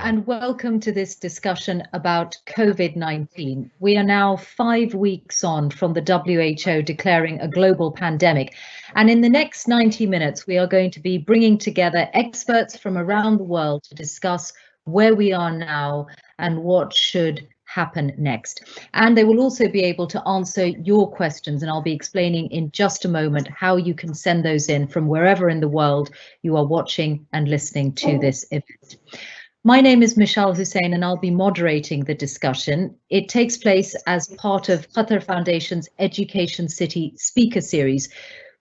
And welcome to this discussion about COVID-19. We are now 5 weeks on from the WHO declaring a global pandemic. And in the next 90 minutes, we are going to be bringing together experts from around the world to discuss where we are now and what should happen next. And they will also be able to answer your questions, and I'll be explaining in just a moment how you can send those in from wherever in the world you are watching and listening to this event. My name is Mishal Husain and I'll be moderating the discussion. It takes place as part of Qatar Foundation's Education City Speaker Series,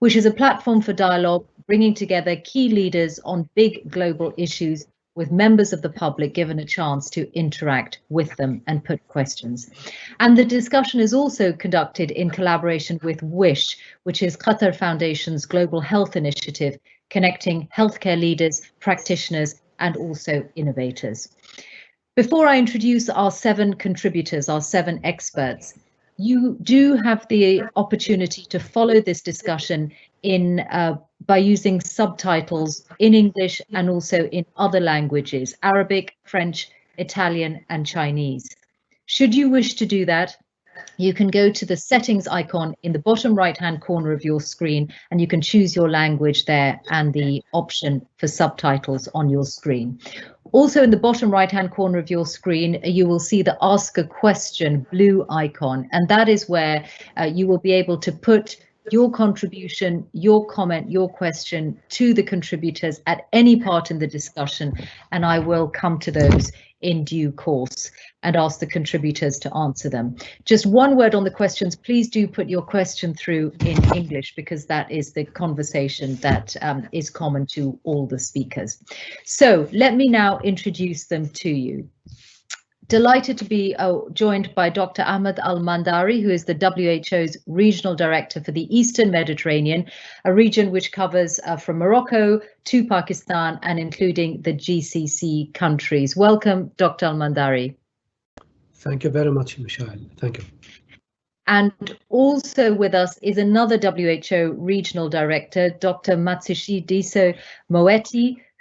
which is a platform for dialogue, bringing together key leaders on big global issues with members of the public given a chance to interact with them and put questions. And the discussion is also conducted in collaboration with WISH, which is Qatar Foundation's global health initiative, connecting healthcare leaders, practitioners, and also innovators. Before I introduce our 7 contributors, our 7 experts, you do have the opportunity to follow this discussion by using subtitles in English and also in other languages, Arabic, French, Italian, and Chinese. Should you wish to do that, you can go to the settings icon in the bottom right-hand corner of your screen, and you can choose your language there and the option for subtitles on your screen. Also in the bottom right-hand corner of your screen, you will see the Ask a Question blue icon, and that is where you will be able to put your contribution, your comment, your question to the contributors at any part in the discussion, and I will come to those in due course and ask the contributors to answer them. Just one word on the questions, please do put your question through in English because that is the conversation that is common to all the speakers. So let me now introduce them to you. Delighted to be joined by Dr. Ahmad Al Ari, who is the WHO's Regional Director for the Eastern Mediterranean, a region which covers from Morocco to Pakistan and including the GCC countries. Welcome, Dr. Al Ari. Thank you very much, Michelle. Thank you. And also with us is another WHO Regional Director, Dr. Matsu Sheedy,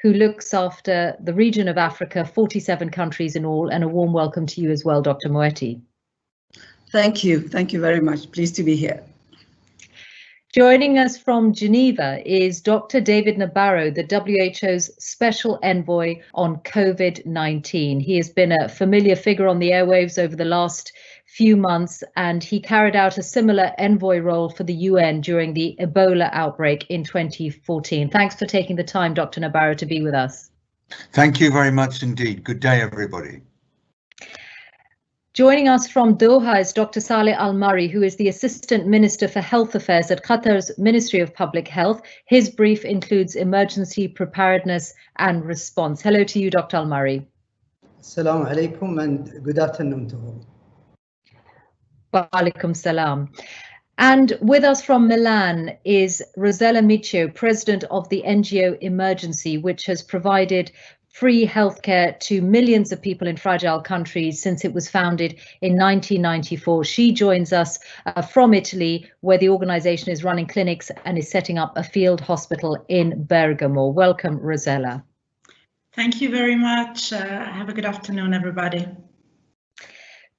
who looks after the region of Africa, 47 countries in all, and a warm welcome to you as well, Dr. Moeti. Thank you. Thank you very much. Pleased to be here. Joining us from Geneva is Dr. David Nabarro, the WHO's Special Envoy on COVID-19. He has been a familiar figure on the airwaves over the last few months, and he carried out a similar envoy role for the UN during the Ebola outbreak in 2014. Thanks for taking the time, Dr. Nabarro, to be with us. Thank you very much indeed. Good day, everybody. Joining us from Doha is Dr. Saleh Al Mari, who is the Assistant Minister for Health Affairs at Qatar's Ministry of Public Health. His brief includes emergency preparedness and response. Hello to you, Dr. Al Mari. Assalamu alaikum and good afternoon to all. Wa alaikum salam. And with us from Milan is Rosella Miccio, President of the NGO Emergency, which has provided free healthcare to millions of people in fragile countries since it was founded in 1994. She joins us from Italy, where the organization is running clinics and is setting up a field hospital in Bergamo. Welcome, Rosella. Thank you very much. Have a good afternoon, everybody.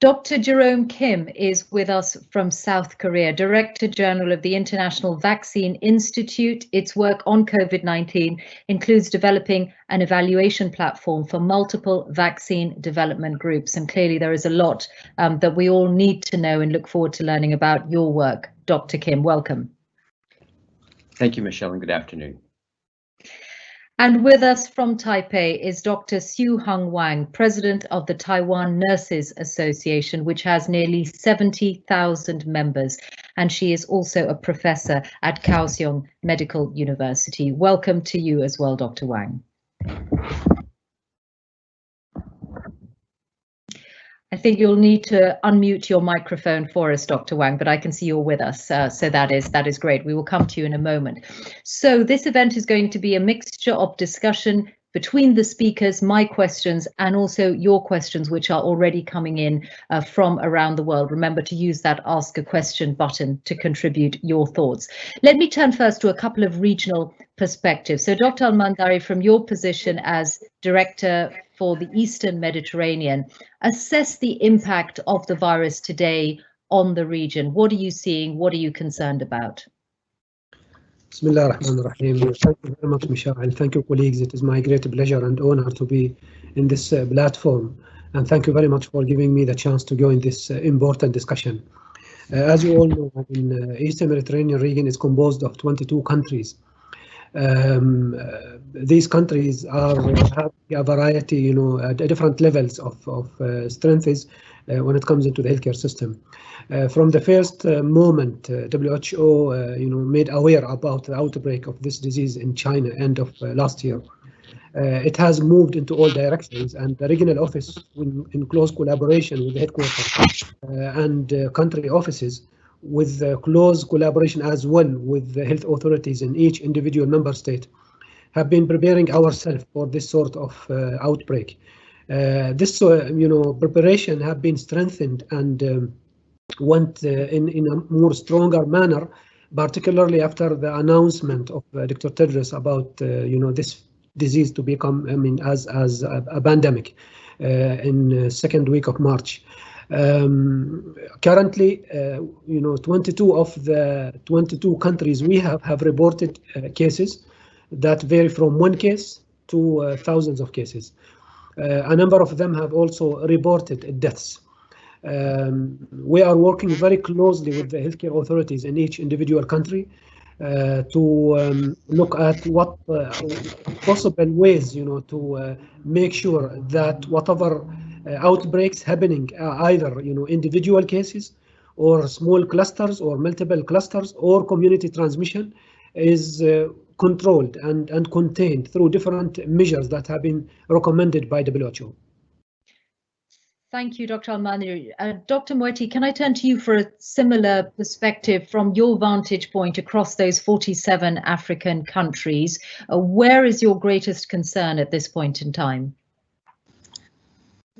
Dr. Jerome Kim is with us from South Korea, Director General of the International Vaccine Institute. Its work on COVID-19 includes developing an evaluation platform for multiple vaccine development groups. And clearly there is a lot that we all need to know and look forward to learning about your work. Dr. Kim, welcome. Thank you, Michelle, and good afternoon. And with us from Taipei is Dr. Sue Hong Wang, President of the Taiwan Nurses Association, which has nearly 70,000 members. And she is also a professor at Kaohsiung Medical University. Welcome to you as well, Dr. Wang. I think you'll need to unmute your microphone for us, Dr. Wang, but I can see you're with us, so that is great. We will come to you in a moment. So this event is going to be a mixture of discussion between the speakers, my questions, and also your questions, which are already coming in from around the world. Remember to use that Ask a Question button to contribute your thoughts. Let me turn first to a couple of regional perspectives. So Dr. Ahmad Al Ari, from your position as Director for the Eastern Mediterranean, assess the impact of the virus today on the region. What are you seeing? What are you concerned about? Bismillah ar-Rahman ar-Rahim. Thank you very much, Mishal, and thank you, colleagues. It is my great pleasure and honor to be in this platform. And thank you very much for giving me the chance to join this important discussion. As you all know, the Eastern Mediterranean region is composed of 22 countries. These countries have a variety, at different levels of strengths when it comes into the healthcare system. From the first moment, WHO, made aware about the outbreak of this disease in China end of last year. It has moved into all directions, and the regional office, in close collaboration with the headquarters and country offices, with close collaboration as well with the health authorities in each individual member state, have been preparing ourselves for this sort of outbreak. This preparation have been strengthened and went in a more stronger manner, particularly after the announcement of Dr. Tedros about this disease to become, as a pandemic in second week of March. Currently, 22 of the 22 countries we have reported cases that vary from 1 case to thousands of cases. A number of them have also reported deaths. We are working very closely with the healthcare authorities in each individual country to look at what possible ways, to make sure that whatever outbreaks happening, either individual cases or small clusters or multiple clusters or community transmission, is controlled and contained through different measures that have been recommended by WHO. Thank you, Dr. Ahmad Al Ari. Dr. Moeti, can I turn to you for a similar perspective from your vantage point across those 47 African countries? Where is your greatest concern at this point in time?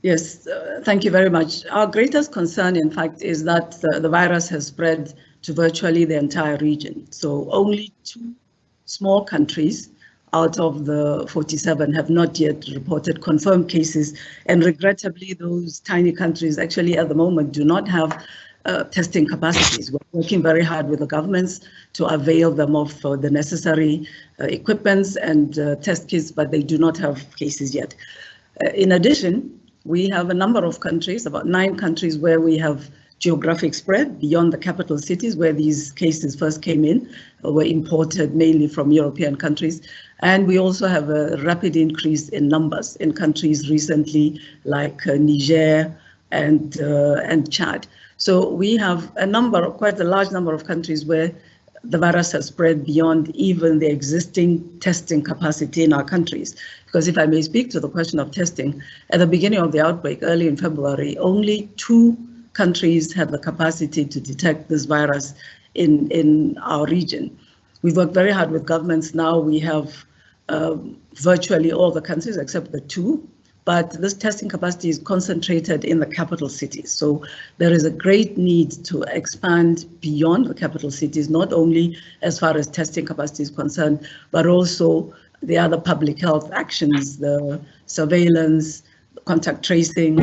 Yes, thank you very much. Our greatest concern, in fact, is that the virus has spread to virtually the entire region. So only 2 small countries out of the 47 have not yet reported confirmed cases. And regrettably, those tiny countries actually at the moment do not have testing capacities. We're working very hard with the governments to avail them of the necessary equipments and test kits, but they do not have cases yet. In addition, we have a number of countries, about 9 countries, where we have geographic spread beyond the capital cities, where these cases first came in, were imported mainly from European countries. And we also have a rapid increase in numbers in countries recently, like Niger and Chad. So we have quite a large number of countries where the virus has spread beyond even the existing testing capacity in our countries. Because if I may speak to the question of testing, at the beginning of the outbreak, early in February, only 2 countries had the capacity to detect this virus in our region. We've worked very hard with governments. Now we have virtually all the countries except the 2, but this testing capacity is concentrated in the capital cities. So there is a great need to expand beyond the capital cities, not only as far as testing capacity is concerned, but also the other public health actions, the surveillance, contact tracing,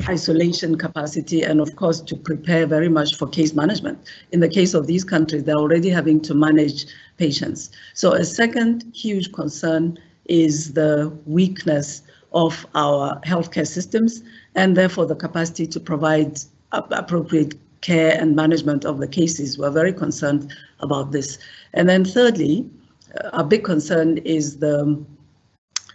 isolation capacity, and of course to prepare very much for case management. In the case of these countries, they're already having to manage patients. So a second huge concern is the weakness of our healthcare systems and therefore the capacity to provide appropriate care and management of the cases. We're very concerned about this. And then thirdly, our big concern is the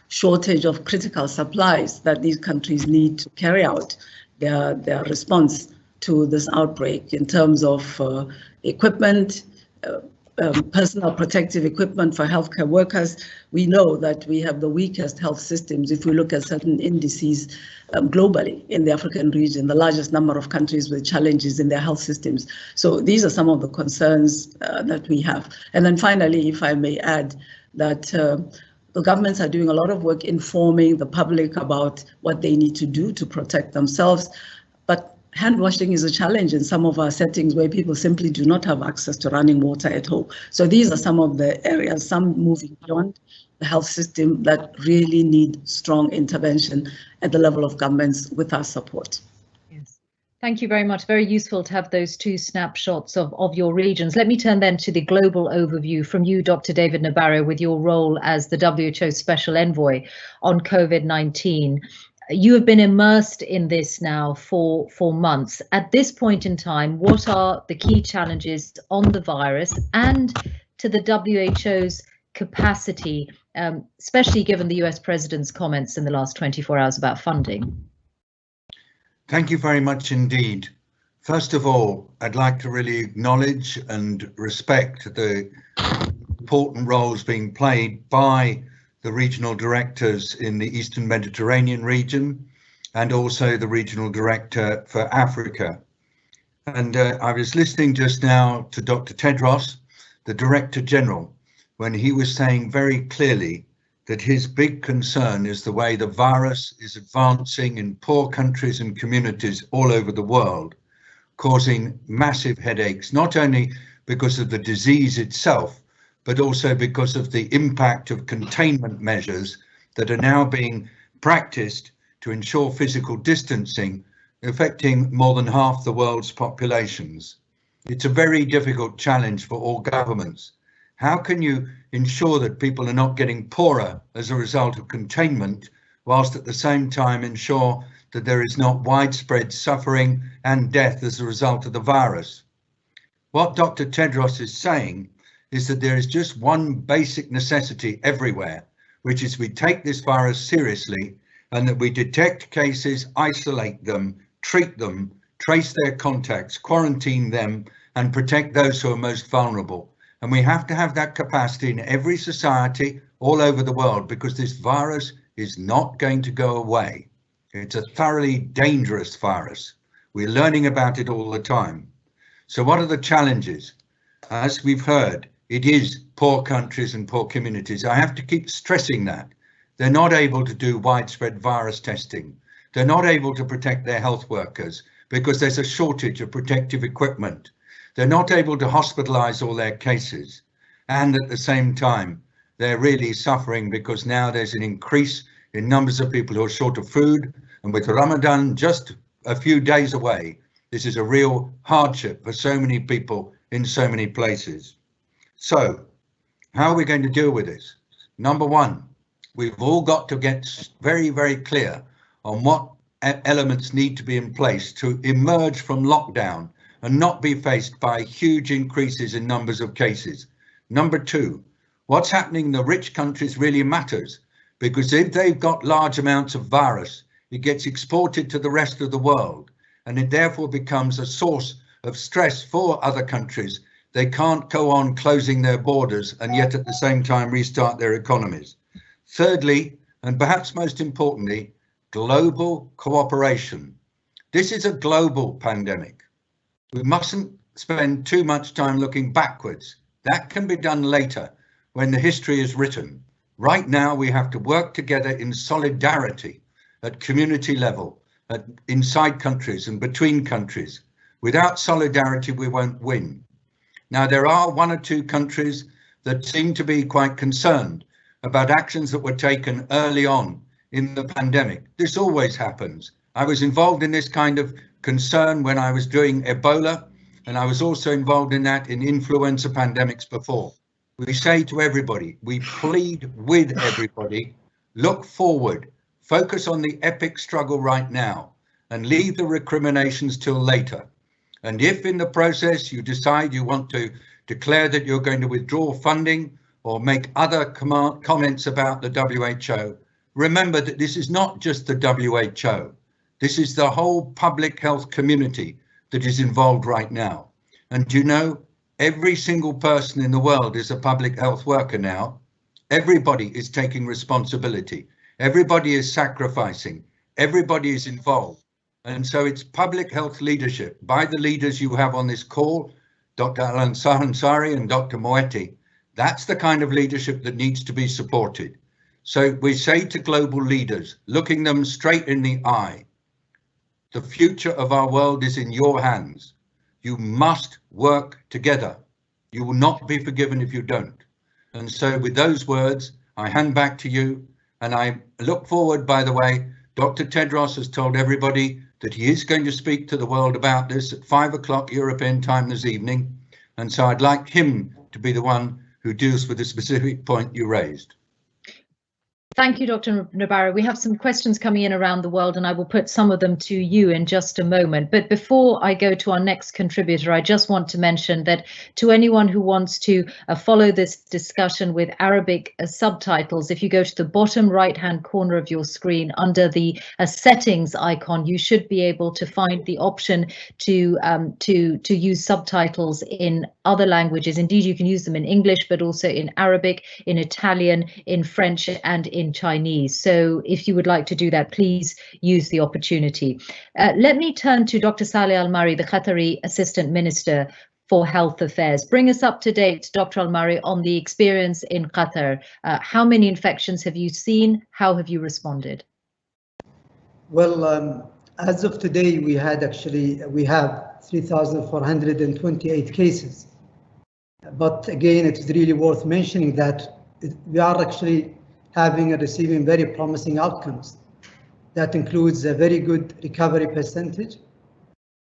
shortage of critical supplies that these countries need to carry out their response to this outbreak in terms of equipment, personal protective equipment for healthcare workers. We know that we have the weakest health systems if we look at certain indices globally in the African region, the largest number of countries with challenges in their health systems. So these are some of the concerns that we have. And then finally, if I may add, that the governments are doing a lot of work informing the public about what they need to do to protect themselves. But hand washing is a challenge in some of our settings where people simply do not have access to running water at home. So these are some of the areas, some moving beyond the health system, that really need strong intervention at the level of governments with our support. Yes. Thank you very much. Very useful to have those two snapshots of your regions. Let me turn then to the global overview from you, Dr. David Nabarro, with your role as the WHO Special Envoy on COVID-19. You have been immersed in this now for months. At this point in time, what are the key challenges on the virus and to the WHO's capacity, especially given the US President's comments in the last 24 hours about funding? Thank you very much indeed. First of all, I'd like to really acknowledge and respect the important roles being played by the regional directors in the Eastern Mediterranean region and also the regional director for Africa. And I was listening just now to Dr. Tedros, the Director General, when he was saying very clearly that his big concern is the way the virus is advancing in poor countries and communities all over the world, causing massive headaches, not only because of the disease itself, but also because of the impact of containment measures that are now being practiced to ensure physical distancing, affecting more than half the world's populations. It's a very difficult challenge for all governments. How can you ensure that people are not getting poorer as a result of containment, whilst at the same time ensure that there is not widespread suffering and death as a result of the virus? What Dr. Tedros is saying is that there is just one basic necessity everywhere, which is we take this virus seriously and that we detect cases, isolate them, treat them, trace their contacts, quarantine them, and protect those who are most vulnerable. And we have to have that capacity in every society all over the world, because this virus is not going to go away. It's a thoroughly dangerous virus. We're learning about it all the time. So what are the challenges? As we've heard, it is poor countries and poor communities. I have to keep stressing that. They're not able to do widespread virus testing. They're not able to protect their health workers because there's a shortage of protective equipment. They're not able to hospitalize all their cases. And at the same time, they're really suffering because now there's an increase in numbers of people who are short of food. And with Ramadan just a few days away, this is a real hardship for so many people in so many places. So how are we going to deal with this? Number one, we've all got to get very, very clear on what elements need to be in place to emerge from lockdown and not be faced by huge increases in numbers of cases. Number two, what's happening in the rich countries really matters, because if they've got large amounts of virus, it gets exported to the rest of the world, and it therefore becomes a source of stress for other countries. They can't go on closing their borders and yet at the same time restart their economies. Thirdly, and perhaps most importantly, global cooperation. This is a global pandemic. We mustn't spend too much time looking backwards. That can be done later when the history is written. Right now, we have to work together in solidarity at community level, inside countries and between countries. Without solidarity, we won't win. Now, there are one or two countries that seem to be quite concerned about actions that were taken early on in the pandemic. This always happens. I was involved in this kind of concern when I was doing Ebola, and I was also involved in that in influenza pandemics before. We say to everybody, we plead with everybody, look forward, focus on the epic struggle right now, and leave the recriminations till later. And if in the process you decide you want to declare that you're going to withdraw funding or make other comments about the WHO, remember that this is not just the WHO. This is the whole public health community that is involved right now. And you know, every single person in the world is a public health worker now. Everybody is taking responsibility. Everybody is sacrificing. Everybody is involved. And so it's public health leadership by the leaders you have on this call, Dr. Al-Ansari and Dr. Moeti. That's the kind of leadership that needs to be supported. So we say to global leaders, looking them straight in the eye, the future of our world is in your hands. You must work together. You will not be forgiven if you don't. And so with those words, I hand back to you. And I look forward, by the way, Dr. Tedros has told everybody that he is going to speak to the world about this at 5 o'clock European time this evening. And so I'd like him to be the one who deals with the specific point you raised. Thank you, Dr. Nabarro. We have some questions coming in around the world, and I will put some of them to you in just a moment. But before I go to our next contributor, I just want to mention that to anyone who wants to follow this discussion with Arabic subtitles, if you go to the bottom right-hand corner of your screen under the settings icon, you should be able to find the option to use subtitles in other languages. Indeed, you can use them in English, but also in Arabic, in Italian, in French, and in Chinese. So if you would like to do that, please use the opportunity. Let me turn to Dr. Saleh Al Mari, the Qatari Assistant Minister for Health Affairs. Bring us up to date, Dr. Al Mari, on the experience in Qatar. How many infections have you seen? How have you responded? Well, as of today, we have 3,428 cases. But again, it's really worth mentioning that we are actually having and receiving very promising outcomes. That includes a very good recovery percentage,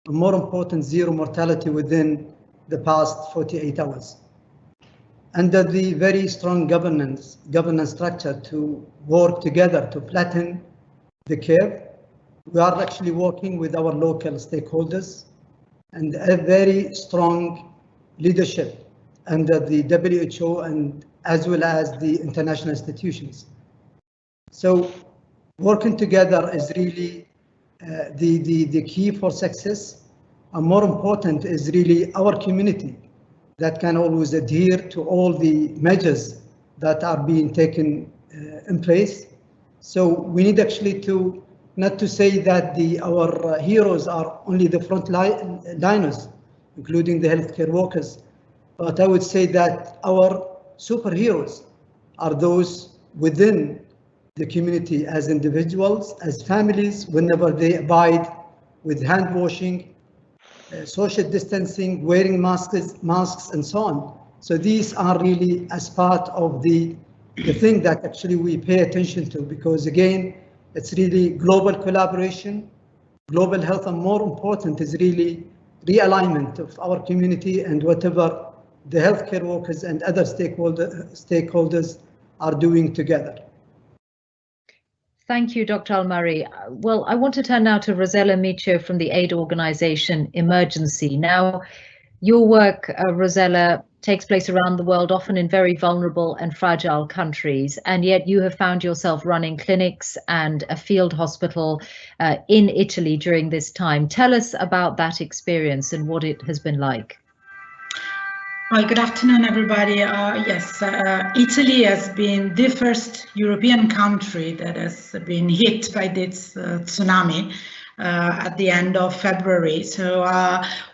and more important, zero mortality within the past 48 hours. Under the very strong governance structure to work together to flatten the curve, we are actually working with our local stakeholders and a very strong leadership under the WHO and as well as the international institutions. So working together is really the key for success, and more important is really our community that can always adhere to all the measures that are being taken in place. So we need actually to not to say that our heroes are only the front liners, including the healthcare workers, but I would say that our superheroes are those within the community as individuals, as families, whenever they abide with hand washing, social distancing, wearing masks, and so on. So these are really as part of the thing that actually we pay attention to, because again, it's really global collaboration, global health, and more important is really realignment of our community and whatever the healthcare workers and other stakeholders are doing together. Thank you, Dr. Al Mari. Well, I want to turn now to Rosella Micio from the aid organization Emergency. Now, your work, Rosella, takes place around the world, often in very vulnerable and fragile countries, and yet you have found yourself running clinics and a field hospital in Italy during this time. Tell us about that experience and what it has been like. Well, good afternoon, everybody. Yes, Italy has been the first European country that has been hit by this tsunami at the end of February. So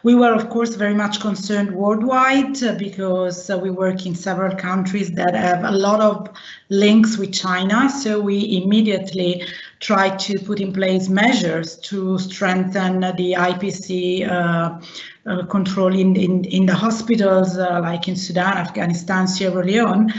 we were, of course, very much concerned worldwide because we work in several countries that have a lot of links with China. So we immediately tried to put in place measures to strengthen the IPC control in the hospitals, like in Sudan, Afghanistan, Sierra Leone.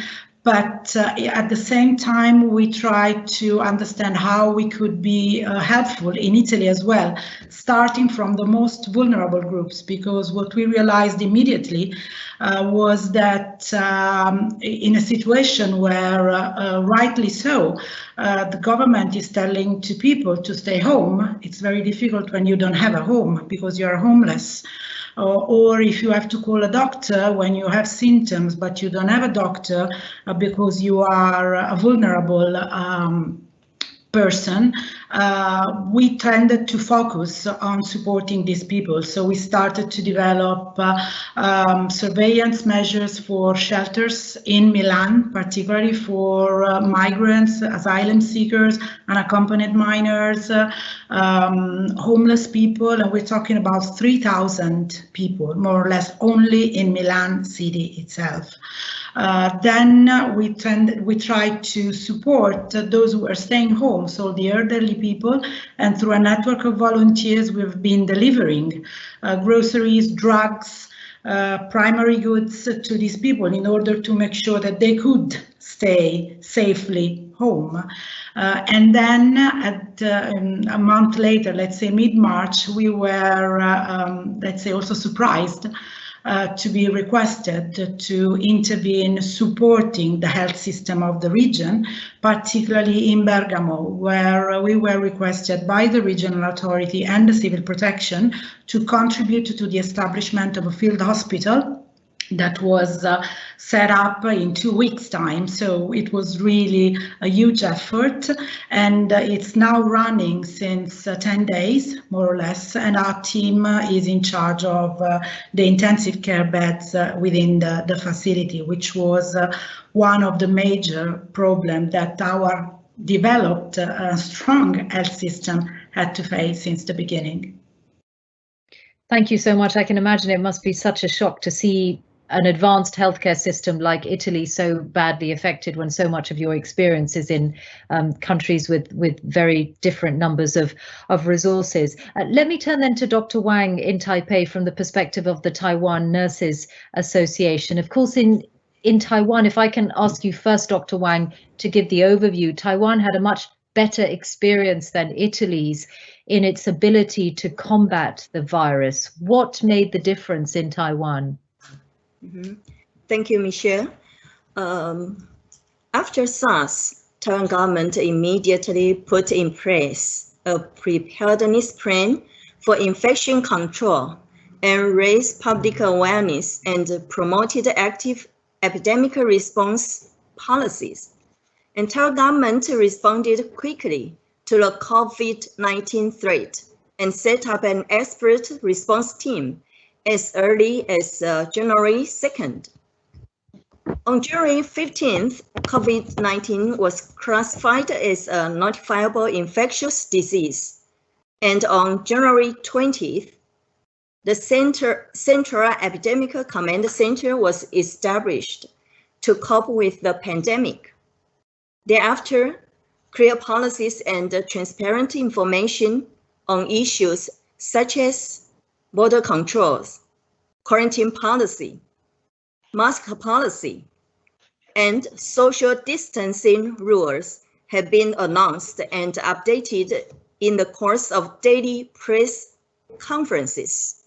But at the same time, we tried to understand how we could be helpful in Italy as well, starting from the most vulnerable groups, because what we realized immediately was that in a situation where, rightly so, the government is telling to people to stay home, it's very difficult when you don't have a home because you are homeless. or if you have to call a doctor when you have symptoms, but you don't have a doctor because you are a vulnerable person, we tended to focus on supporting these people. So we started to develop surveillance measures for shelters in Milan, particularly for migrants, asylum seekers, unaccompanied minors, homeless people, and we're talking about 3,000 people, more or less, only in Milan city itself. Then we tried to support those who are staying home, so the elderly people, and through a network of volunteers we've been delivering groceries, drugs, primary goods to these people in order to make sure that they could stay safely home. And then a month later, let's say mid-March, we were, let's say, also surprised to be requested to intervene supporting the health system of the region, particularly in Bergamo, where we were requested by the regional authority and the civil protection to contribute to the establishment of a field hospital that was set up in 2 weeks' time. So it was really a huge effort, and it's now running since 10 days, more or less, and our team is in charge of the intensive care beds within the facility, which was one of the major problems that our developed strong health system had to face since the beginning. Thank you so much. I can imagine it must be such a shock to see an advanced healthcare system like Italy so badly affected when so much of your experience is in countries with very different numbers of resources. Let me turn then to Dr. Wang in Taipei from the perspective of the Taiwan Nurses Association. Of course, in Taiwan, if I can ask you first, Dr. Wang, to give the overview, Taiwan had a much better experience than Italy's in its ability to combat the virus. What made the difference in Taiwan? Thank you, Michelle. After SARS, Taiwan government immediately put in place a preparedness plan for infection control and raised public awareness and promoted active epidemic response policies. And Taiwan government responded quickly to the COVID-19 threat and set up an expert response team as early as January 2nd. On January 15th, COVID-19 was classified as a notifiable infectious disease. And on January 20th, the Central Epidemic Command Center was established to cope with the pandemic. Thereafter, clear policies and transparent information on issues such as border controls, quarantine policy, mask policy, and social distancing rules have been announced and updated in the course of daily press conferences.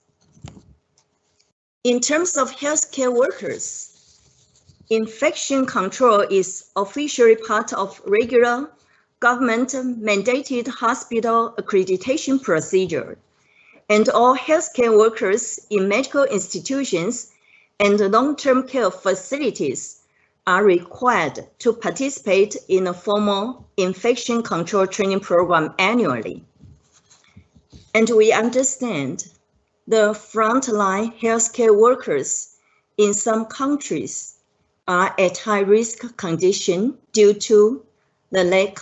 In terms of healthcare workers, infection control is officially part of regular government-mandated hospital accreditation procedure, and all healthcare workers in medical institutions and long-term care facilities are required to participate in a formal infection control training program annually. And we understand the frontline healthcare workers in some countries are at high-risk condition due to the lack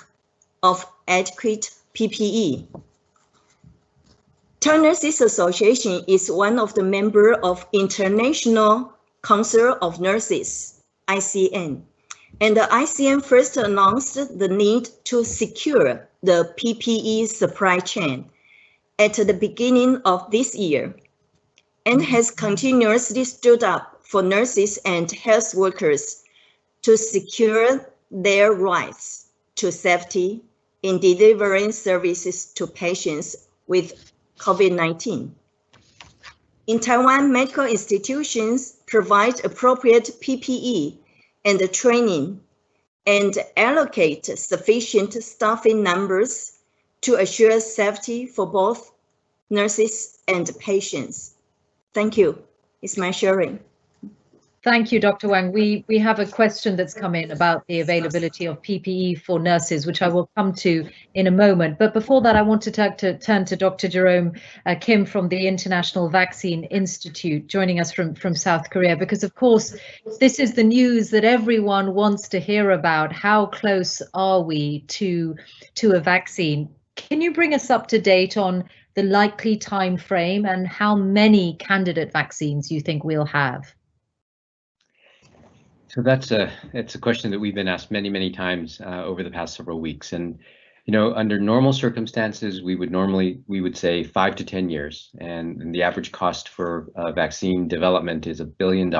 of adequate PPE. Taiwan Nurses Association is one of the members of International Council of Nurses, ICN, and the ICN first announced the need to secure the PPE supply chain at the beginning of this year, and has continuously stood up for nurses and health workers to secure their rights to safety in delivering services to patients with COVID-19. In Taiwan, medical institutions provide appropriate PPE and training and allocate sufficient staffing numbers to assure safety for both nurses and patients. Thank you. It's my sharing. Thank you, Dr. Wang. We have a question that's come in about the availability of PPE for nurses, which I will come to in a moment. But before that, I want to turn to Dr. Jerome Kim from the International Vaccine Institute, joining us from South Korea, because of course, this is the news that everyone wants to hear about. How close are we to a vaccine? Can you bring us up to date on the likely time frame and how many candidate vaccines you think we'll have? So it's a question that we've been asked many times over the past several weeks. And, under normal circumstances, we would say 5 to 10 years. And the average cost for vaccine development is $1 billion.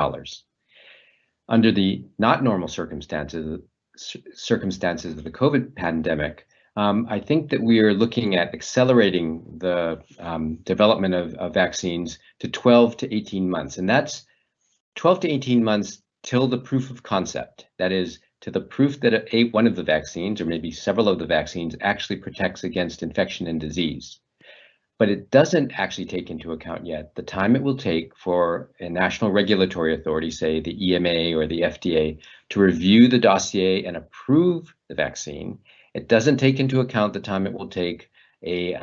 Under the not normal circumstances of the COVID pandemic, I think that we are looking at accelerating the development of vaccines to 12 to 18 months. And that's 12 to 18 months till the proof of concept, that is, to the proof that one of the vaccines, or maybe several of the vaccines, actually protects against infection and disease. But it doesn't actually take into account yet the time it will take for a national regulatory authority, say the EMA or the FDA, to review the dossier and approve the vaccine. It doesn't take into account the time it will take a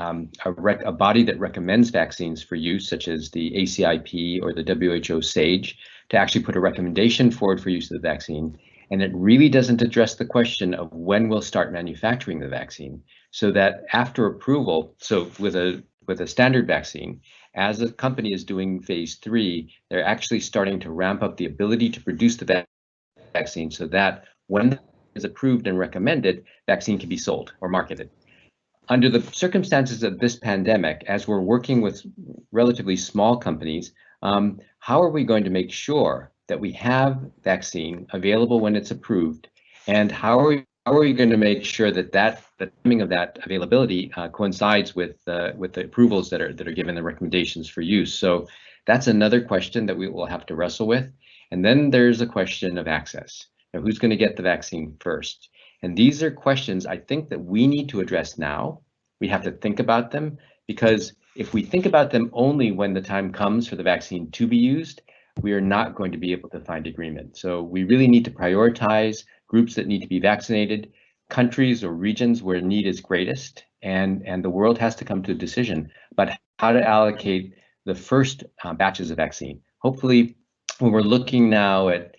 body that recommends vaccines for use, such as the ACIP or the WHO SAGE, to actually put a recommendation forward for use of the vaccine. And it really doesn't address the question of when we'll start manufacturing the vaccine, so that after approval, so with a standard vaccine, as a company is doing phase 3, they're actually starting to ramp up the ability to produce the vaccine so that when it is approved and recommended, vaccine can be sold or marketed. Under the circumstances of this pandemic, as we're working with relatively small companies, how are we going to make sure that we have vaccine available when it's approved? And how are we going to make sure that the timing of that availability coincides with the approvals that are given, the recommendations for use? So that's another question that we will have to wrestle with. And then there's a question of access. Now, who's going to get the vaccine first? And these are questions I think that we need to address now. We have to think about them, because if we think about them only when the time comes for the vaccine to be used, we are not going to be able to find agreement. So we really need to prioritize groups that need to be vaccinated, countries or regions where need is greatest, and the world has to come to a decision about how to allocate the first batches of vaccine. Hopefully, when we're looking now at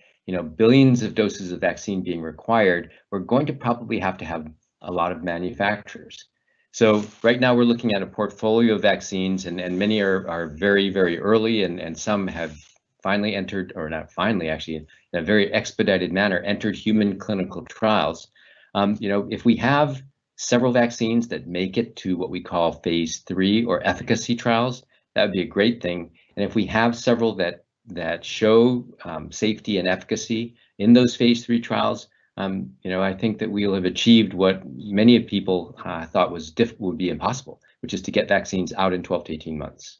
billions of doses of vaccine being required, we're going to probably have to have a lot of manufacturers. So right now we're looking at a portfolio of vaccines, and many are very early, and some have finally entered, or not finally, actually, in a very expedited manner, entered human clinical trials. If we have several vaccines that make it to what we call phase 3 or efficacy trials, that would be a great thing. And if we have several that show safety and efficacy in those phase 3 trials, I think that we'll have achieved what many people thought would be impossible, which is to get vaccines out in 12 to 18 months.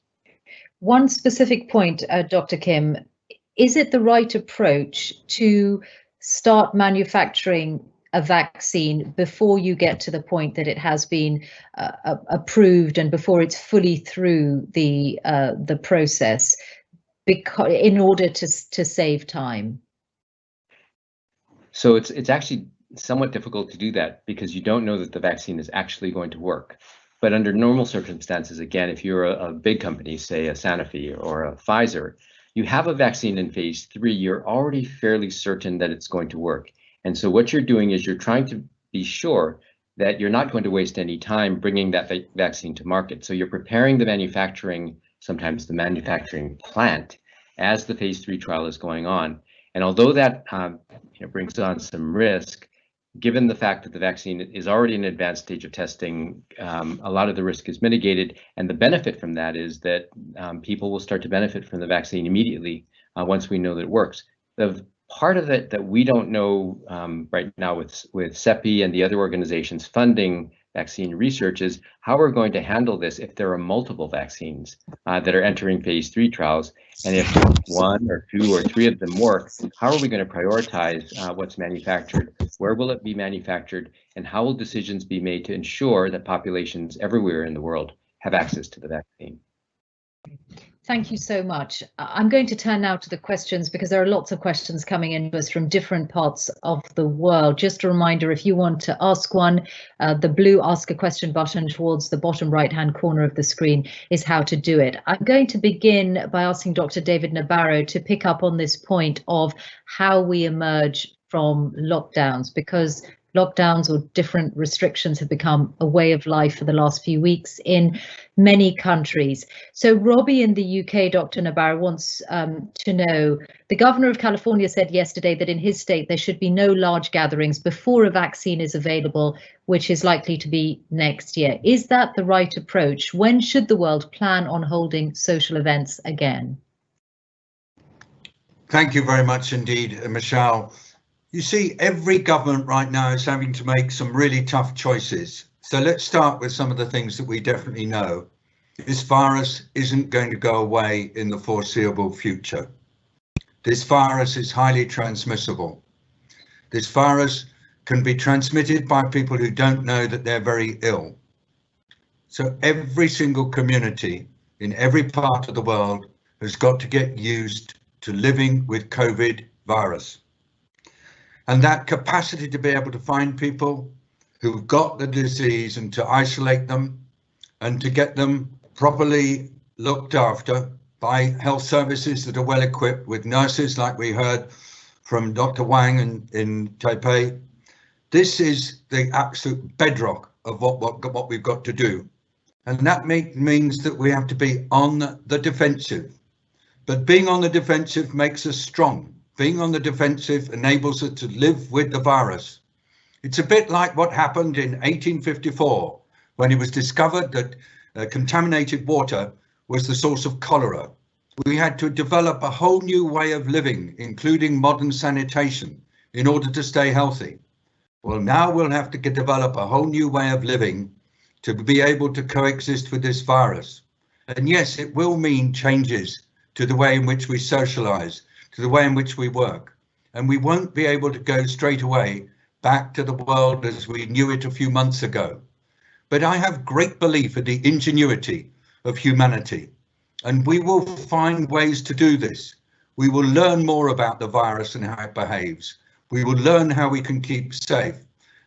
One specific point, Dr. Kim, is it the right approach to start manufacturing a vaccine before you get to the point that it has been approved and before it's fully through the process, because in order to save time? So it's actually somewhat difficult to do that, because you don't know that the vaccine is actually going to work. But under normal circumstances, again, if you're a big company, say a Sanofi or a Pfizer, you have a vaccine in phase 3, you're already fairly certain that it's going to work. And so what you're doing is you're trying to be sure that you're not going to waste any time bringing that vaccine to market. So you're preparing the manufacturing, sometimes the manufacturing plant, as the phase 3 trial is going on. And although that brings on some risk, given the fact that the vaccine is already in an advanced stage of testing, a lot of the risk is mitigated. And the benefit from that is that people will start to benefit from the vaccine immediately once we know that it works. The part of it that we don't know right now with CEPI and the other organizations funding vaccine research is how we're going to handle this if there are multiple vaccines that are entering phase 3 trials. And if 1 or 2 or 3 of them work, how are we going to prioritize what's manufactured? Where will it be manufactured? And how will decisions be made to ensure that populations everywhere in the world have access to the vaccine? Thank you so much. I'm going to turn now to the questions because there are lots of questions coming in to us from different parts of the world. Just a reminder, if you want to ask one, the blue Ask a Question button towards the bottom right-hand corner of the screen is how to do it. I'm going to begin by asking Dr. David Nabarro to pick up on this point of how we emerge from lockdowns, because lockdowns or different restrictions have become a way of life for the last few weeks in many countries. So Robbie in the UK, Dr. Nabarro, wants to know, the governor of California said yesterday that in his state there should be no large gatherings before a vaccine is available, which is likely to be next year. Is that the right approach? When should the world plan on holding social events again? Thank you very much indeed, Mishal. You see, every government right now is having to make some really tough choices. So let's start with some of the things that we definitely know. This virus isn't going to go away in the foreseeable future. This virus is highly transmissible. This virus can be transmitted by people who don't know that they're very ill. So every single community in every part of the world has got to get used to living with COVID virus. And that capacity to be able to find people who've got the disease and to isolate them and to get them properly looked after by health services that are well equipped with nurses, like we heard from Dr. Wang in Taipei. This is the absolute bedrock of what we've got to do. And that means that we have to be on the defensive. But being on the defensive makes us strong. Being on the defensive enables us to live with the virus. It's a bit like what happened in 1854, when it was discovered that contaminated water was the source of cholera. We had to develop a whole new way of living, including modern sanitation, in order to stay healthy. Well, now we'll have to develop a whole new way of living to be able to coexist with this virus. And yes, it will mean changes to the way in which we socialize, to the way in which we work. And we won't be able to go straight away back to the world as we knew it a few months ago. But I have great belief in the ingenuity of humanity, and we will find ways to do this. We will learn more about the virus and how it behaves. We will learn how we can keep safe.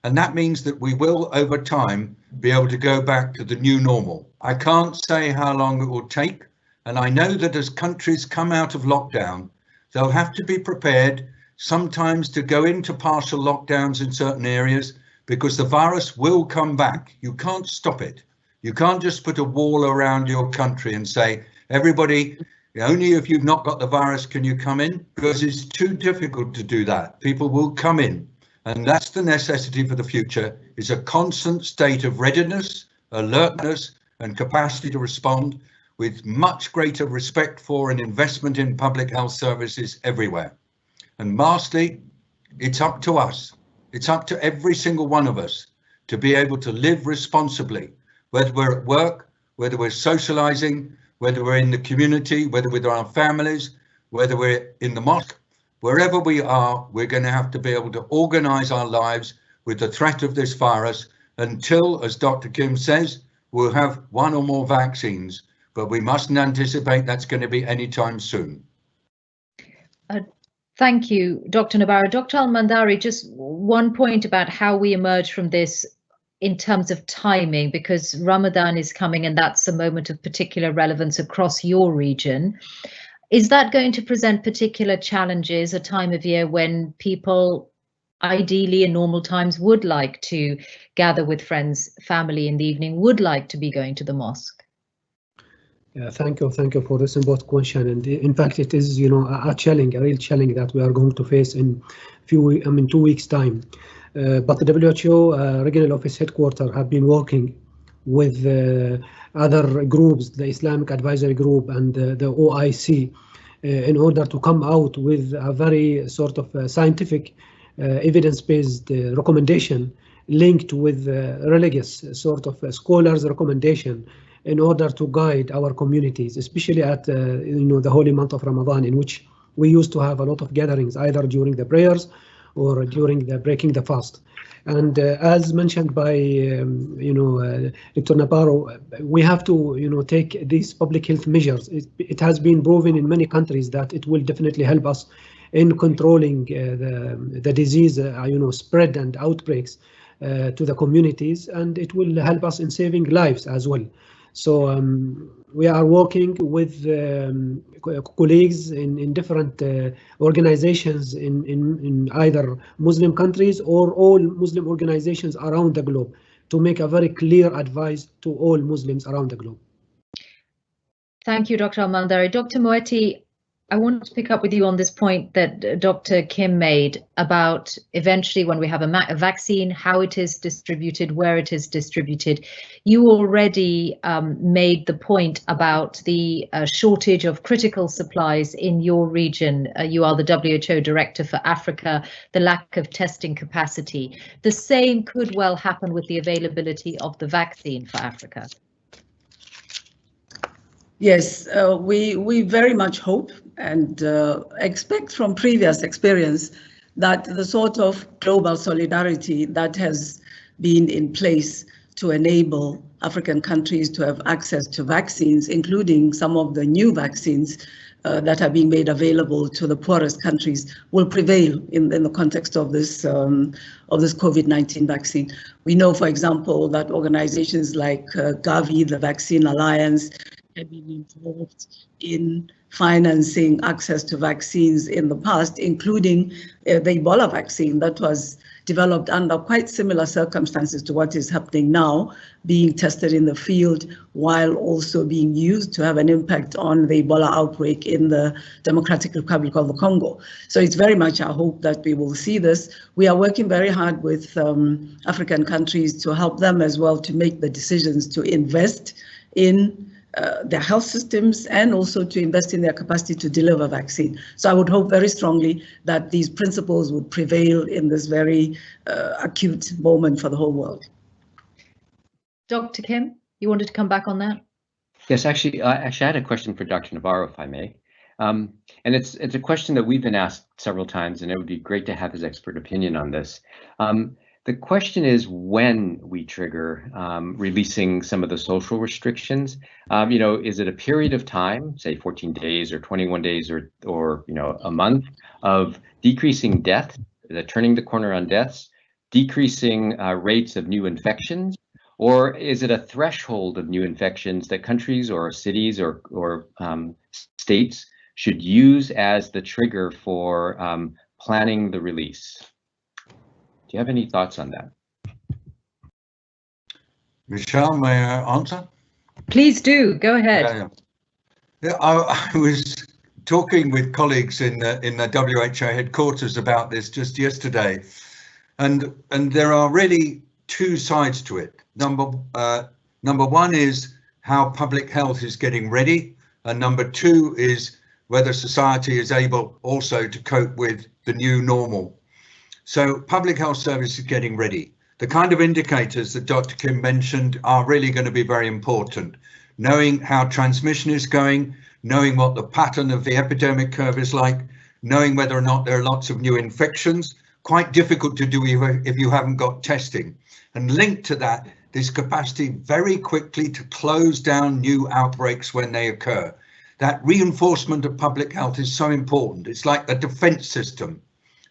And that means that we will, over time, be able to go back to the new normal. I can't say how long it will take. And I know that as countries come out of lockdown, they'll have to be prepared sometimes to go into partial lockdowns in certain areas, because the virus will come back. You can't stop it. You can't just put a wall around your country and say, everybody, only if you've not got the virus can you come in, because it's too difficult to do that. People will come in. And that's the necessity for the future, is a constant state of readiness, alertness, and capacity to respond, with much greater respect for and investment in public health services everywhere. And lastly, it's up to us. It's up to every single one of us to be able to live responsibly, whether we're at work, whether we're socializing, whether we're in the community, whether with our families, whether we're in the mosque, wherever we are, we're going to have to be able to organize our lives with the threat of this virus until, as Dr. Kim says, we'll have one or more vaccines. But we mustn't anticipate that's going to be anytime soon. Thank you, Dr. Nabarro. Dr. Al Ari, just one point about how we emerge from this in terms of timing, because Ramadan is coming and that's a moment of particular relevance across your region. Is that going to present particular challenges, a time of year when people ideally in normal times would like to gather with friends, family in the evening, would like to be going to the mosque? Yeah, thank you for this important question. And in fact, it is, a real challenge that we are going to face in 2 weeks' time. But the WHO regional office headquarters have been working with other groups, the Islamic Advisory Group and the OIC, in order to come out with a very sort of scientific, evidence-based recommendation linked with religious sort of scholars' recommendation, in order to guide our communities, especially at the holy month of Ramadan, in which we used to have a lot of gatherings, either during the prayers or during the breaking the fast. And as mentioned by Dr. Nabarro, we have to take these public health measures. It has been proven in many countries that it will definitely help us in controlling the disease spread and outbreaks to the communities, and it will help us in saving lives as well. So we are working with colleagues in different organizations in either Muslim countries or all Muslim organizations around the globe to make a very clear advice to all Muslims around the globe. Thank you, Dr. Ahmad Al Ari. Dr. Moeti, I want to pick up with you on this point that Dr. Kim made about eventually when we have a vaccine, how it is distributed, where it is distributed. You already made the point about the shortage of critical supplies in your region. You are the WHO Director for Africa, the lack of testing capacity. The same could well happen with the availability of the vaccine for Africa. Yes, we very much hope and expect from previous experience that the sort of global solidarity that has been in place to enable African countries to have access to vaccines, including some of the new vaccines that are being made available to the poorest countries, will prevail in the context of this COVID-19 vaccine. We know, for example, that organizations like Gavi, the Vaccine Alliance, have been involved in financing access to vaccines in the past, including the Ebola vaccine that was developed under quite similar circumstances to what is happening now, being tested in the field while also being used to have an impact on the Ebola outbreak in the Democratic Republic of the Congo. So it's very much our hope that we will see this. We are working very hard with African countries to help them as well to make the decisions to invest in their health systems and also to invest in their capacity to deliver vaccine. So I would hope very strongly that these principles would prevail in this very acute moment for the whole world. Dr. Kim, you wanted to come back on that? Yes, actually, I had a question for Dr. Nabarro, if I may. And it's a question that we've been asked several times, and it would be great to have his expert opinion on this. The question is when we trigger releasing some of the social restrictions. Is it a period of time, say 14 days or 21 days or a month of decreasing death, turning the corner on deaths, decreasing rates of new infections, or is it a threshold of new infections that countries or cities or states should use as the trigger for planning the release? Do you have any thoughts on that? Mishal, may I answer? Please do, go ahead. Yeah, I was talking with colleagues in the WHO headquarters about this just yesterday, and there are really two sides to it. Number one is how public health is getting ready, and number two is whether society is able also to cope with the new normal. So public health service is getting ready. The kind of indicators that Dr. Kim mentioned are really going to be very important. Knowing how transmission is going, knowing what the pattern of the epidemic curve is like, knowing whether or not there are lots of new infections, quite difficult to do if you haven't got testing. And linked to that, this capacity very quickly to close down new outbreaks when they occur. That reinforcement of public health is so important. It's like a defense system.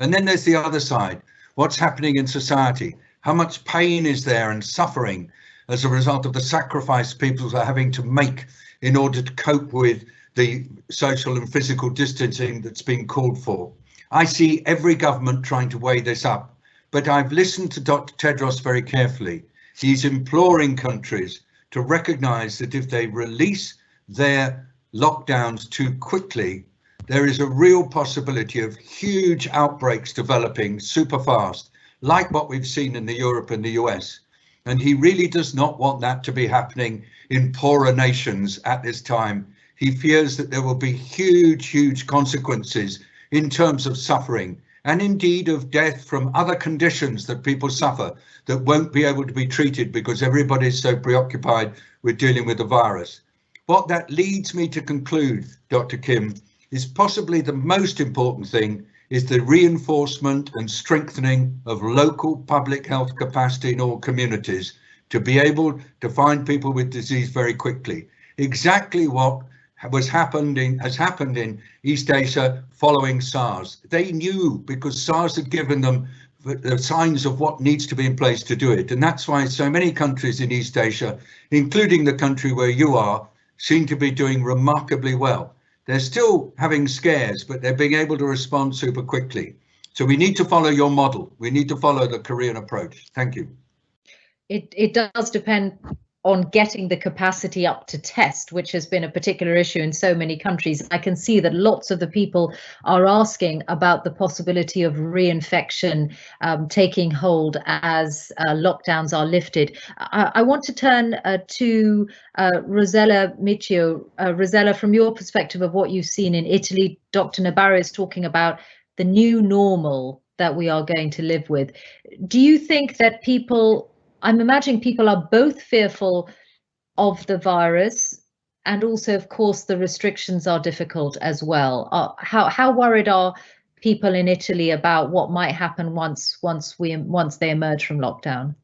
And then there's the other side. What's happening in society? How much pain is there and suffering as a result of the sacrifice people are having to make in order to cope with the social and physical distancing that's been called for? I see every government trying to weigh this up, but I've listened to Dr. Tedros very carefully. He's imploring countries to recognize that if they release their lockdowns too quickly, there is a real possibility of huge outbreaks developing super fast, like what we've seen in Europe and the US. And he really does not want that to be happening in poorer nations at this time. He fears that there will be huge consequences in terms of suffering and indeed of death from other conditions that people suffer that won't be able to be treated because everybody's so preoccupied with dealing with the virus. What that leads me to conclude, Dr. Kim, is possibly the most important thing is the reinforcement and strengthening of local public health capacity in all communities to be able to find people with disease very quickly. Exactly what has happened in East Asia following SARS. They knew because SARS had given them the signs of what needs to be in place to do it. And that's why so many countries in East Asia, including the country where you are, seem to be doing remarkably well. They're still having scares, but they're being able to respond super quickly. So we need to follow your model. We need to follow the Korean approach. Thank you. It does depend on getting the capacity up to test, which has been a particular issue in so many countries. I can see that lots of the people are asking about the possibility of reinfection taking hold as lockdowns are lifted. I want to turn to Rosella Miccio. Rosella, from your perspective of what you've seen in Italy, Dr. Nabarro is talking about the new normal that we are going to live with. Do you think that I'm imagining people are both fearful of the virus and also, of course, the restrictions are difficult as well. How worried are people in Italy about what might happen once they emerge from lockdown?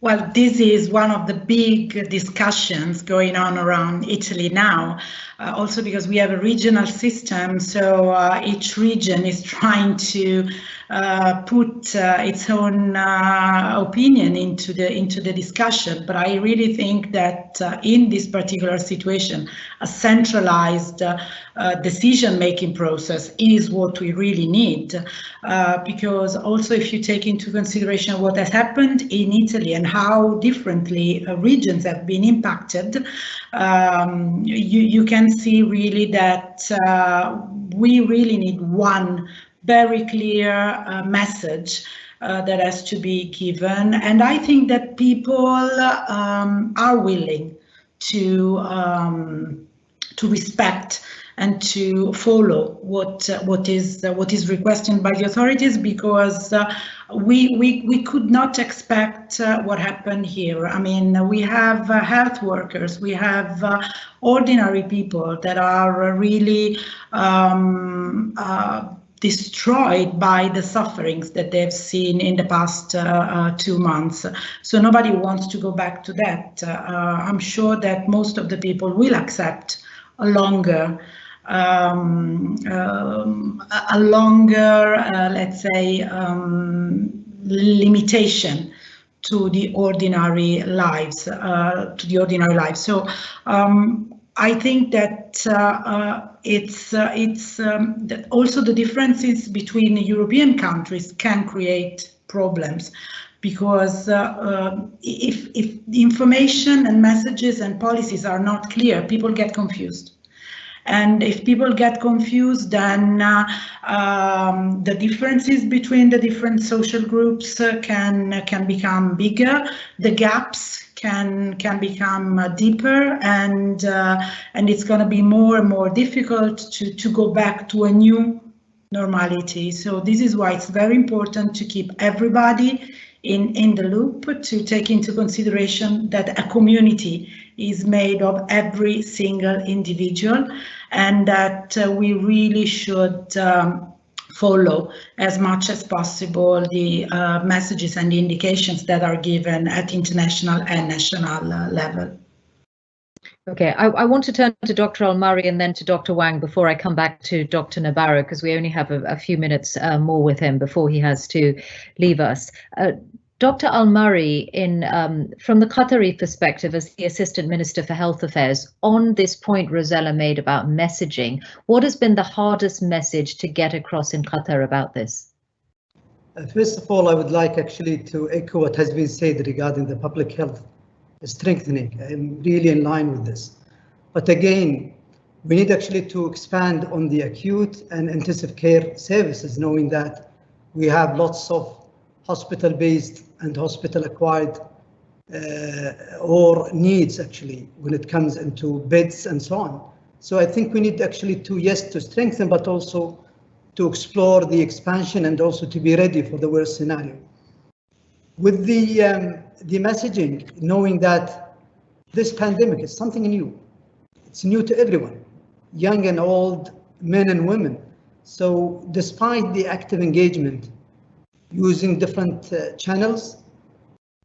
Well, this is one of the big discussions going on around Italy now, also because we have a regional system, so each region is trying to put its own opinion into the discussion. But I really think that in this particular situation, a centralized decision-making process is what we really need, because also if you take into consideration what has happened in Italy and how differently regions have been impacted, you can see really that we really need one very clear message that has to be given. And I think that people are willing to respect and to follow what is requested by the authorities, because we could not expect what happened here. I mean, we have health workers, we have ordinary people that are really destroyed by the sufferings that they've seen in the past 2 months. So nobody wants to go back to that. I'm sure that most of the people will accept a longer, let's say, limitation to the ordinary lives. So I think that it's that also the differences between European countries can create problems, because if the information and messages and policies are not clear, people get confused. And if people get confused, then the differences between the different social groups can become bigger. The gaps can become deeper, and it's going to be more and more difficult to go back to a new normality. So this is why it's very important to keep everybody in the loop, to take into consideration that a community is made of every single individual, and that we really should follow as much as possible the messages and the indications that are given at international and national level. Okay, I want to turn to Dr. Al Ari and then to Dr. Wang before I come back to Dr. Nabarro, because we only have a few minutes more with him before he has to leave us. Dr. Al Ari, from the Qatari perspective as the Assistant Minister for Health Affairs, on this point Rosella made about messaging, what has been the hardest message to get across in Qatar about this? First of all, I would like actually to echo what has been said regarding the public health strengthening. I'm really in line with this. But again, we need actually to expand on the acute and intensive care services, knowing that we have lots of hospital-based and hospital-acquired or needs actually when it comes into beds and so on. So I think we need actually to strengthen, but also to explore the expansion and also to be ready for the worst scenario. With the messaging, knowing that this pandemic is something new. It's new to everyone, young and old, men and women. So despite the active engagement using different channels,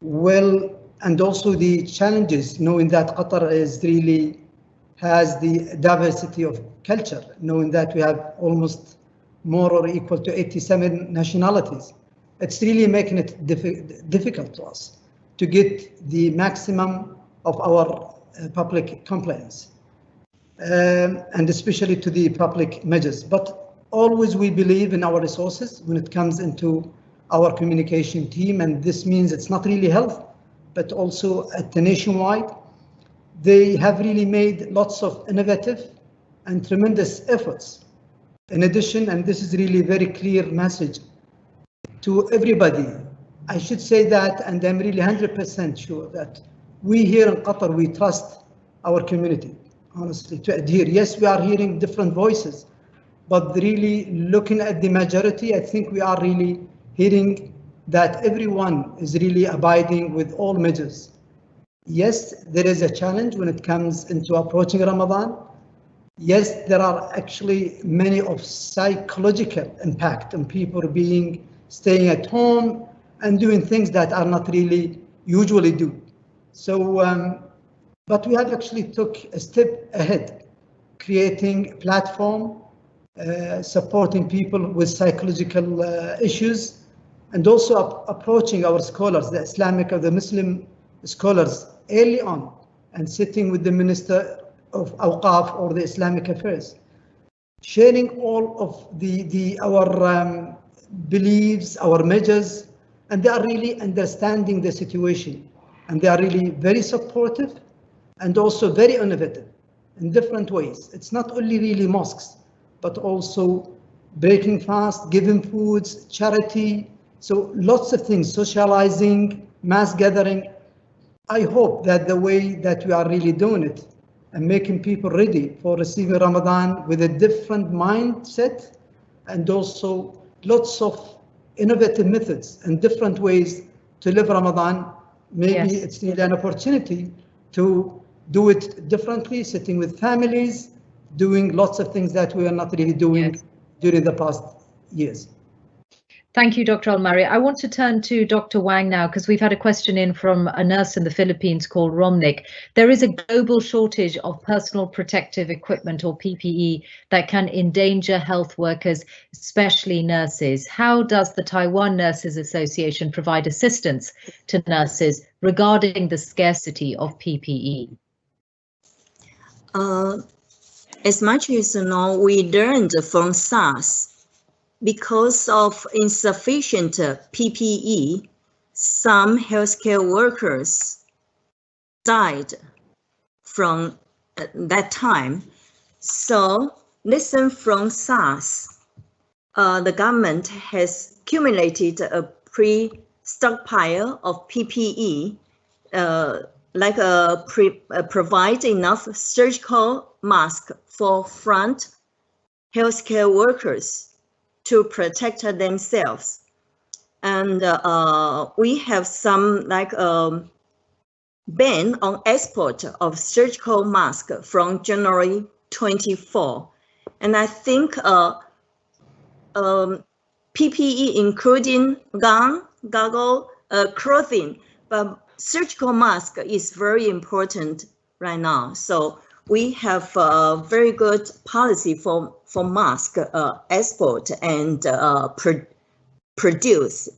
and also the challenges, knowing that Qatar is really has the diversity of culture, knowing that we have almost more or equal to 87 nationalities. It's really making it difficult to us to get the maximum of our public compliance, and especially to the public measures. But always we believe in our resources when it comes into our communication team, and this means it's not really health, but also at the nationwide. They have really made lots of innovative and tremendous efforts. In addition, and this is really a very clear message to everybody, I should say that, and I'm really 100% sure that we here in Qatar, we trust our community, honestly, to adhere. Yes, we are hearing different voices, but really looking at the majority, I think we are really hearing that everyone is really abiding with all measures. Yes, there is a challenge when it comes into approaching Ramadan. Yes, there are actually many of psychological impact on people staying at home and doing things that are not really usually do. So, but we have actually took a step ahead, creating a platform, supporting people with psychological issues, and also approaching our scholars, the Islamic or the Muslim scholars early on, and sitting with the Minister of Awqaf or the Islamic Affairs, sharing all of our beliefs, our measures, and they are really understanding the situation, and they are really very supportive and also very innovative in different ways. It's not only really mosques, but also breaking fast, giving foods, charity, so lots of things, socializing, mass gathering. I hope that the way that we are really doing it and making people ready for receiving Ramadan with a different mindset, and also lots of innovative methods and different ways to live Ramadan. Maybe yes, it's really an opportunity to do it differently, sitting with families, doing lots of things that we are not really doing yes, during the past years. Thank you, Dr. Al Ari. I want to turn to Dr. Wang now, because we've had a question in from a nurse in the Philippines called Romnik. There is a global shortage of personal protective equipment, or PPE, that can endanger health workers, especially nurses. How does the Taiwan Nurses Association provide assistance to nurses regarding the scarcity of PPE? As much as you know, we learned from SARS. Because of insufficient PPE, some healthcare workers died from that time. So, lesson from SARS, the government has accumulated a pre-stockpile of PPE, provide enough surgical masks for front healthcare workers to protect themselves. And we have some ban on export of surgical masks from January 24. And I think PPE, including gown, goggle, clothing, but surgical mask is very important right now. So we have a very good policy for mask export and produce.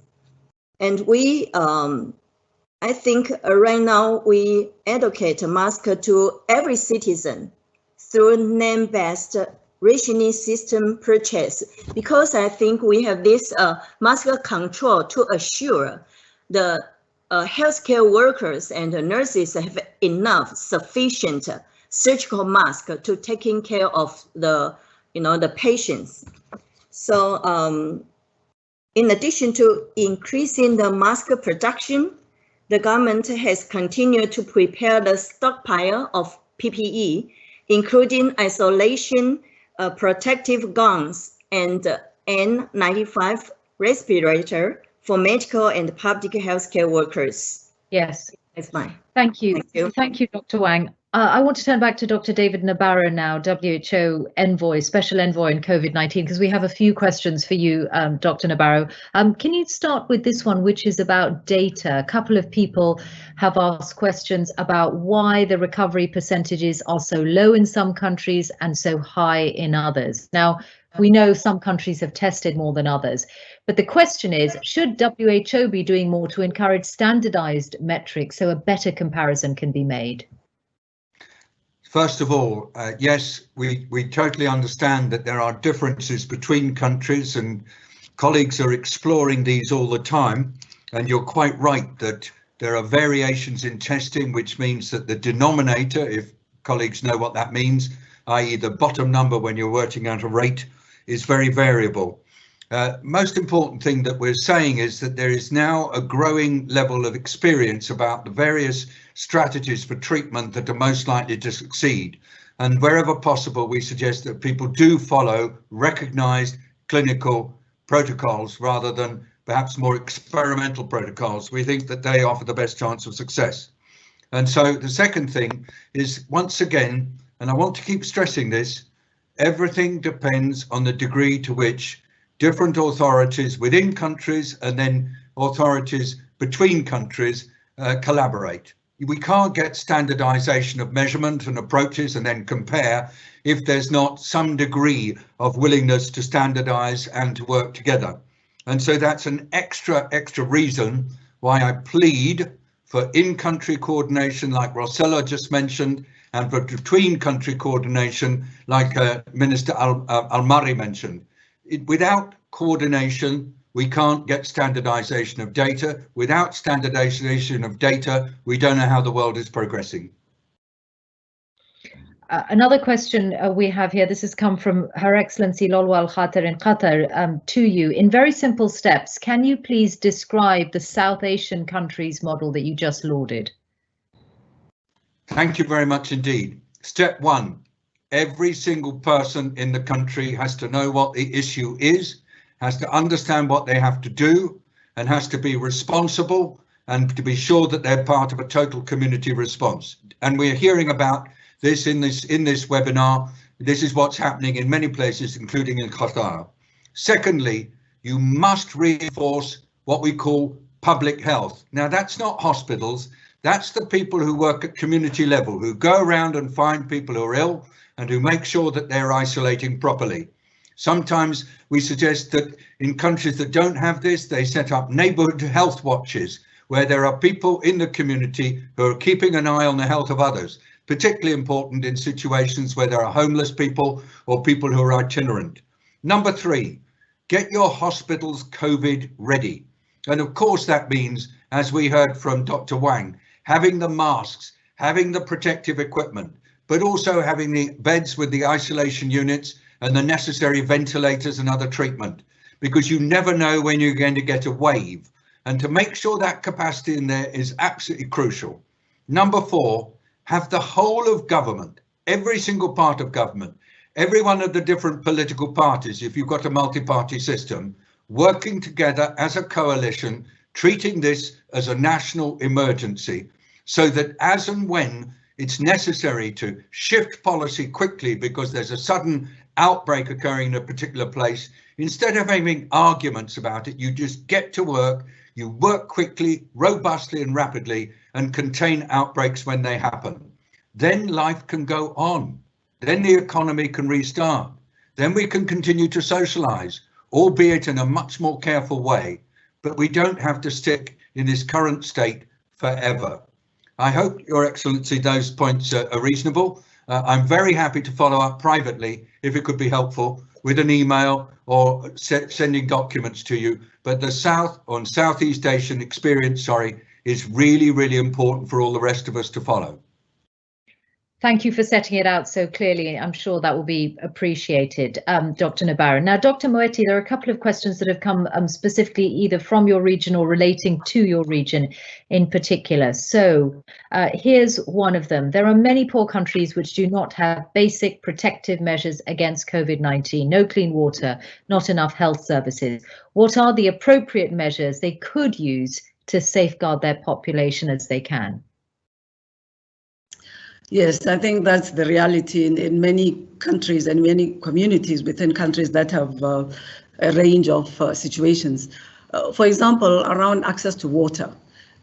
And we, I think right now we allocate a mask to every citizen through name-based rationing system purchase, because I think we have this mask control to assure the healthcare workers and the nurses have enough sufficient surgical mask to taking care of the patients. So in addition to increasing the mask production, the government has continued to prepare the stockpile of PPE, including isolation, protective gowns, and N95 respirator for medical and public healthcare workers. Yes. That's fine. Thank you. Thank you, Dr. Wang. I want to turn back to Dr. David Nabarro now, WHO envoy, special envoy in COVID-19, because we have a few questions for you, Dr. Nabarro. Can you start with this one, which is about data? A couple of people have asked questions about why the recovery percentages are so low in some countries and so high in others. Now, we know some countries have tested more than others, but the question is, should WHO be doing more to encourage standardized metrics so a better comparison can be made? First of all, yes, we totally understand that there are differences between countries, and colleagues are exploring these all the time. And you're quite right that there are variations in testing, which means that the denominator, if colleagues know what that means, i.e. the bottom number when you're working out a rate, is very variable. Most important thing that we're saying is that there is now a growing level of experience about the various strategies for treatment that are most likely to succeed. And wherever possible, we suggest that people do follow recognized clinical protocols rather than perhaps more experimental protocols. We think that they offer the best chance of success. And so the second thing is, once again, and I want to keep stressing this, everything depends on the degree to which different authorities within countries and then authorities between countries collaborate. We can't get standardization of measurement and approaches and then compare if there's not some degree of willingness to standardize and to work together. And so that's an extra reason why I plead for in-country coordination like Rossella just mentioned, and for between-country coordination like Minister Al Ari mentioned. Without coordination, we can't get standardization of data. Without standardization of data, we don't know how the world is progressing. Another question we have here, this has come from Her Excellency Lolwa Al Khater in Qatar to you. In very simple steps, can you please describe the South Asian countries model that you just lauded? Thank you very much indeed. Step one, every single person in the country has to know what the issue is, has to understand what they have to do, and has to be responsible and to be sure that they're part of a total community response. And we're hearing about this in this webinar. This is what's happening in many places, including in Qatar. Secondly, you must reinforce what we call public health. Now, that's not hospitals. That's the people who work at community level, who go around and find people who are ill and who make sure that they're isolating properly. Sometimes we suggest that in countries that don't have this, they set up neighborhood health watches, where there are people in the community who are keeping an eye on the health of others, particularly important in situations where there are homeless people or people who are itinerant. Number three, get your hospitals COVID ready. And of course that means, as we heard from Dr. Wang, having the masks, having the protective equipment, but also having the beds with the isolation units and the necessary ventilators and other treatment, because you never know when you're going to get a wave. And to make sure that capacity in there is absolutely crucial. Number four, have the whole of government, every single part of government, every one of the different political parties, if you've got a multi-party system, working together as a coalition, treating this as a national emergency, so that as and when it's necessary to shift policy quickly because there's a sudden outbreak occurring in a particular place, instead of having arguments about it, you just get to work, you work quickly, robustly and rapidly, and contain outbreaks when they happen. Then life can go on. Then the economy can restart. Then we can continue to socialize, albeit in a much more careful way, but we don't have to stick in this current state forever. I hope, Your Excellency, those points are reasonable. I'm very happy to follow up privately, if it could be helpful, with an email or sending documents to you. But the Southeast Asian experience, is really, really important for all the rest of us to follow. Thank you for setting it out so clearly. I'm sure that will be appreciated, Dr. Nabarro. Now, Dr. Moeti, there are a couple of questions that have come specifically either from your region or relating to your region in particular. So here's one of them. There are many poor countries which do not have basic protective measures against COVID-19, no clean water, not enough health services. What are the appropriate measures they could use to safeguard their population as they can? Yes, I think that's the reality in many countries and many communities within countries that have a range of situations. For example, around access to water.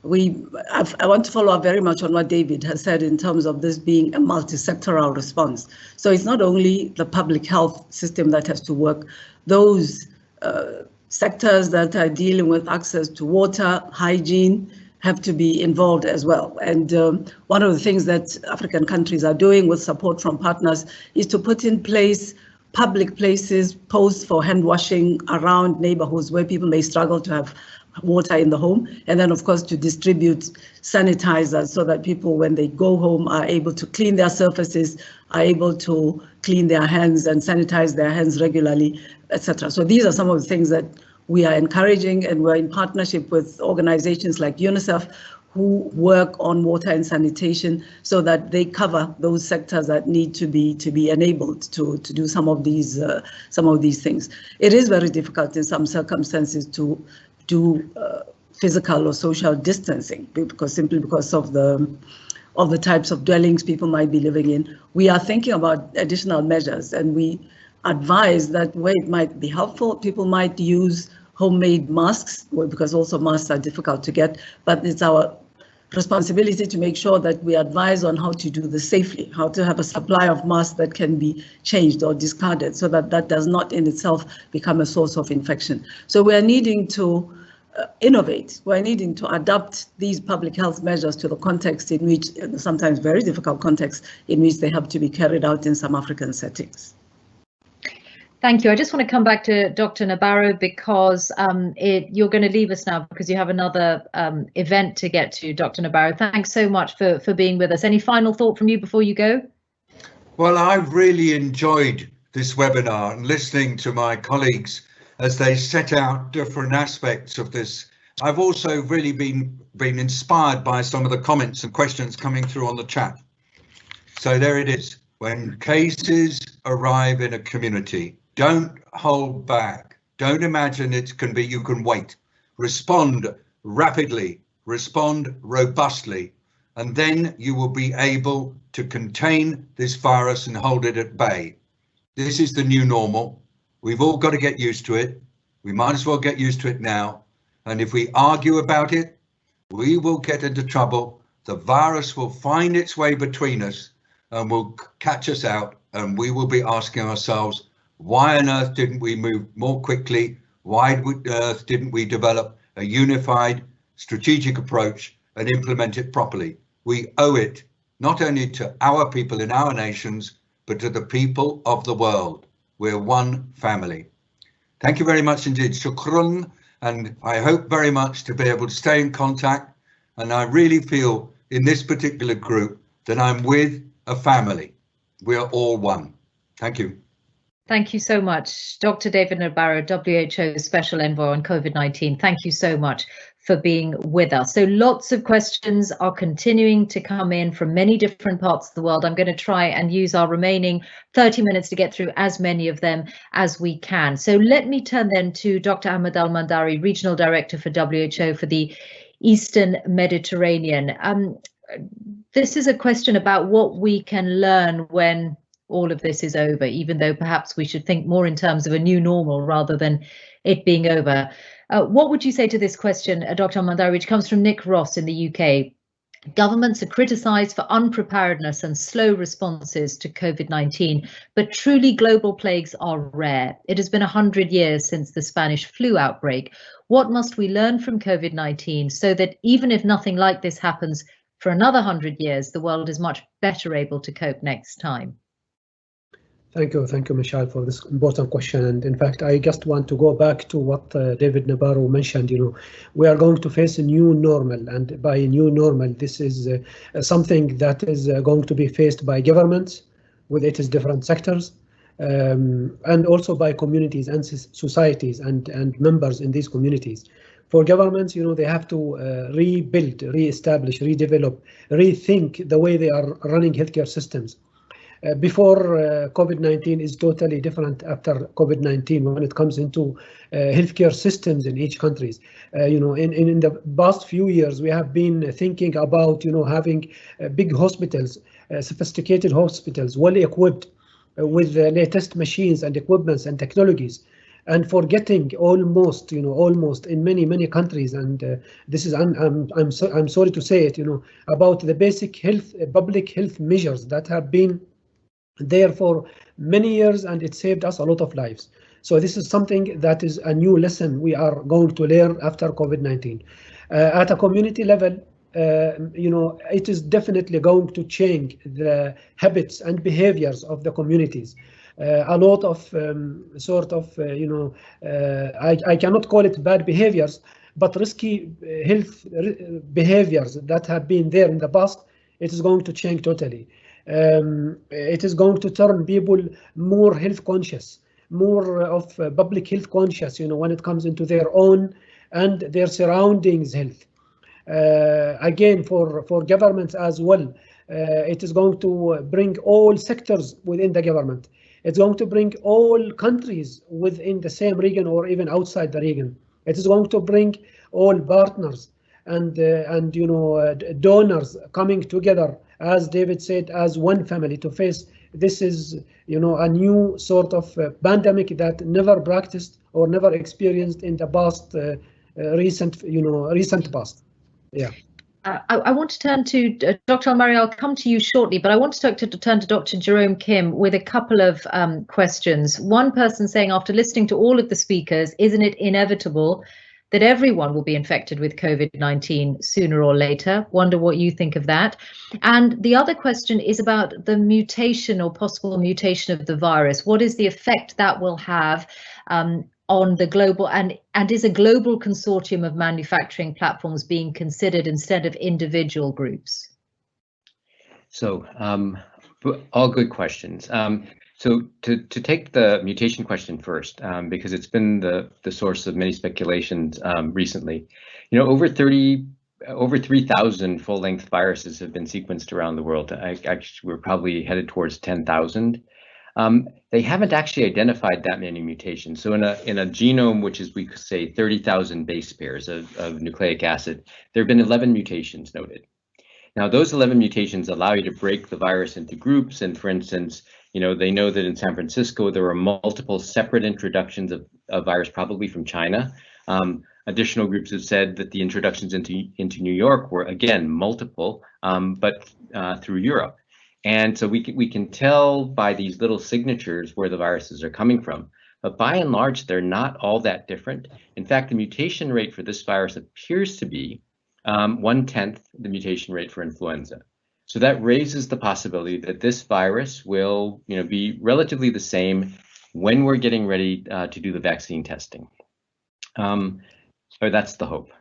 I want to follow up very much on what David has said in terms of this being a multi-sectoral response. So it's not only the public health system that has to work. Those sectors that are dealing with access to water, hygiene, have to be involved as well. And one of the things that African countries are doing with support from partners is to put in place public places, posts for hand washing around neighborhoods where people may struggle to have water in the home. And then, of course, to distribute sanitizers so that people, when they go home, are able to clean their surfaces, are able to clean their hands and sanitize their hands regularly, etc. So these are some of the things that we are encouraging, and we're in partnership with organizations like UNICEF who work on water and sanitation so that they cover those sectors that need to be enabled to do some of these things. It is very difficult in some circumstances to do physical or social distancing simply because of the types of dwellings people might be living in. We are thinking about additional measures, and we advise that where it might be helpful, people might use homemade masks, because also masks are difficult to get, but it's our responsibility to make sure that we advise on how to do this safely, how to have a supply of masks that can be changed or discarded so that that does not in itself become a source of infection. So we are needing to innovate. We're needing to adapt these public health measures to the context in which, sometimes very difficult context, in which they have to be carried out in some African settings. Thank you. I just want to come back to Dr. Nabarro because you're going to leave us now because you have another event to get to, Dr. Nabarro. Thanks so much for being with us. Any final thought from you before you go? Well, I've really enjoyed this webinar and listening to my colleagues as they set out different aspects of this. I've also really been inspired by some of the comments and questions coming through on the chat. So there it is. When cases arrive in a community, don't hold back. Don't imagine you can wait. Respond rapidly, respond robustly, and then you will be able to contain this virus and hold it at bay. This is the new normal. We've all got to get used to it. We might as well get used to it now. And if we argue about it, we will get into trouble. The virus will find its way between us and will catch us out, and we will be asking ourselves, why on earth didn't we move more quickly? Why on earth didn't we develop a unified strategic approach and implement it properly? We owe it not only to our people in our nations, but to the people of the world. We're one family. Thank you very much indeed. Shukran. And I hope very much to be able to stay in contact. And I really feel in this particular group that I'm with a family. We are all one. Thank you. Thank you so much, Dr. David Nabarro, WHO Special Envoy on COVID-19. Thank you so much for being with us. So lots of questions are continuing to come in from many different parts of the world. I'm going to try and use our remaining 30 minutes to get through as many of them as we can. So let me turn then to Dr. Ahmad Al Ari, Regional Director for WHO for the Eastern Mediterranean. This is a question about what we can learn when all of this is over, even though perhaps we should think more in terms of a new normal rather than it being over. What would you say to this question, Dr. Ahmad Al Ari, which comes from Nick Ross in the UK? Governments are criticised for unpreparedness and slow responses to COVID-19, but truly global plagues are rare. It has been 100 years since the Spanish flu outbreak. What must we learn from COVID-19 so that even if nothing like this happens for another 100 years, the world is much better able to cope next time? Thank you, Mishal, for this important question. And in fact, I just want to go back to what David Nabarro mentioned. We are going to face a new normal, and by a new normal, this is something that is going to be faced by governments with its different sectors, and also by communities and societies and members in these communities. For governments, they have to rebuild, re-establish, redevelop, rethink the way they are running healthcare systems. Before COVID-19 is totally different after COVID-19 when it comes into healthcare systems in each countries. In the past few years, we have been thinking about having big hospitals sophisticated hospitals, well equipped with the latest machines and equipments and technologies, and forgetting almost in many countries, and this is I'm sorry to say it, about the basic public health measures that have been there for many years, and it saved us a lot of lives. So this is something that is a new lesson we are going to learn after COVID-19. At a community level, it is definitely going to change the habits and behaviors of the communities. A lot of I cannot call it bad behaviors, but risky health behaviors that have been there in the past, it is going to change totally. It is going to turn people more health conscious, more of public health conscious, when it comes into their own and their surroundings health. Again, for governments as well, it is going to bring all sectors within the government. It's going to bring all countries within the same region or even outside the region. It is going to bring all partners and donors coming together, as David said, as one family to face this is a new sort of pandemic that never practiced or never experienced in the past, recent past. Yeah. I want to turn to Dr. Al Ari. I'll come to you shortly, but I want to turn to Dr. Jerome Kim with a couple of questions. One person saying, after listening to all of the speakers, isn't it inevitable that everyone will be infected with COVID-19 sooner or later? Wonder what you think of that. And the other question is about the mutation or possible mutation of the virus. What is the effect that will have on the global, and is a global consortium of manufacturing platforms being considered instead of individual groups? So all good questions. So to take the mutation question first, because it's been the source of many speculations recently, over 3,000 full-length viruses have been sequenced around the world. Actually, we're probably headed towards 10,000. They haven't actually identified that many mutations. So in a genome, which is, we could say, 30,000 base pairs of nucleic acid, there have been 11 mutations noted. Now, those 11 mutations allow you to break the virus into groups. And for instance, they know that in San Francisco, there were multiple separate introductions of virus, probably from China. Additional groups have said that the introductions into New York were, again, multiple, but through Europe. And so we can tell by these little signatures where the viruses are coming from. But by and large, they're not all that different. In fact, the mutation rate for this virus appears to be 1/10 the mutation rate for influenza. So that raises the possibility that this virus will be relatively the same when we're getting ready to do the vaccine testing. Or that's the hope.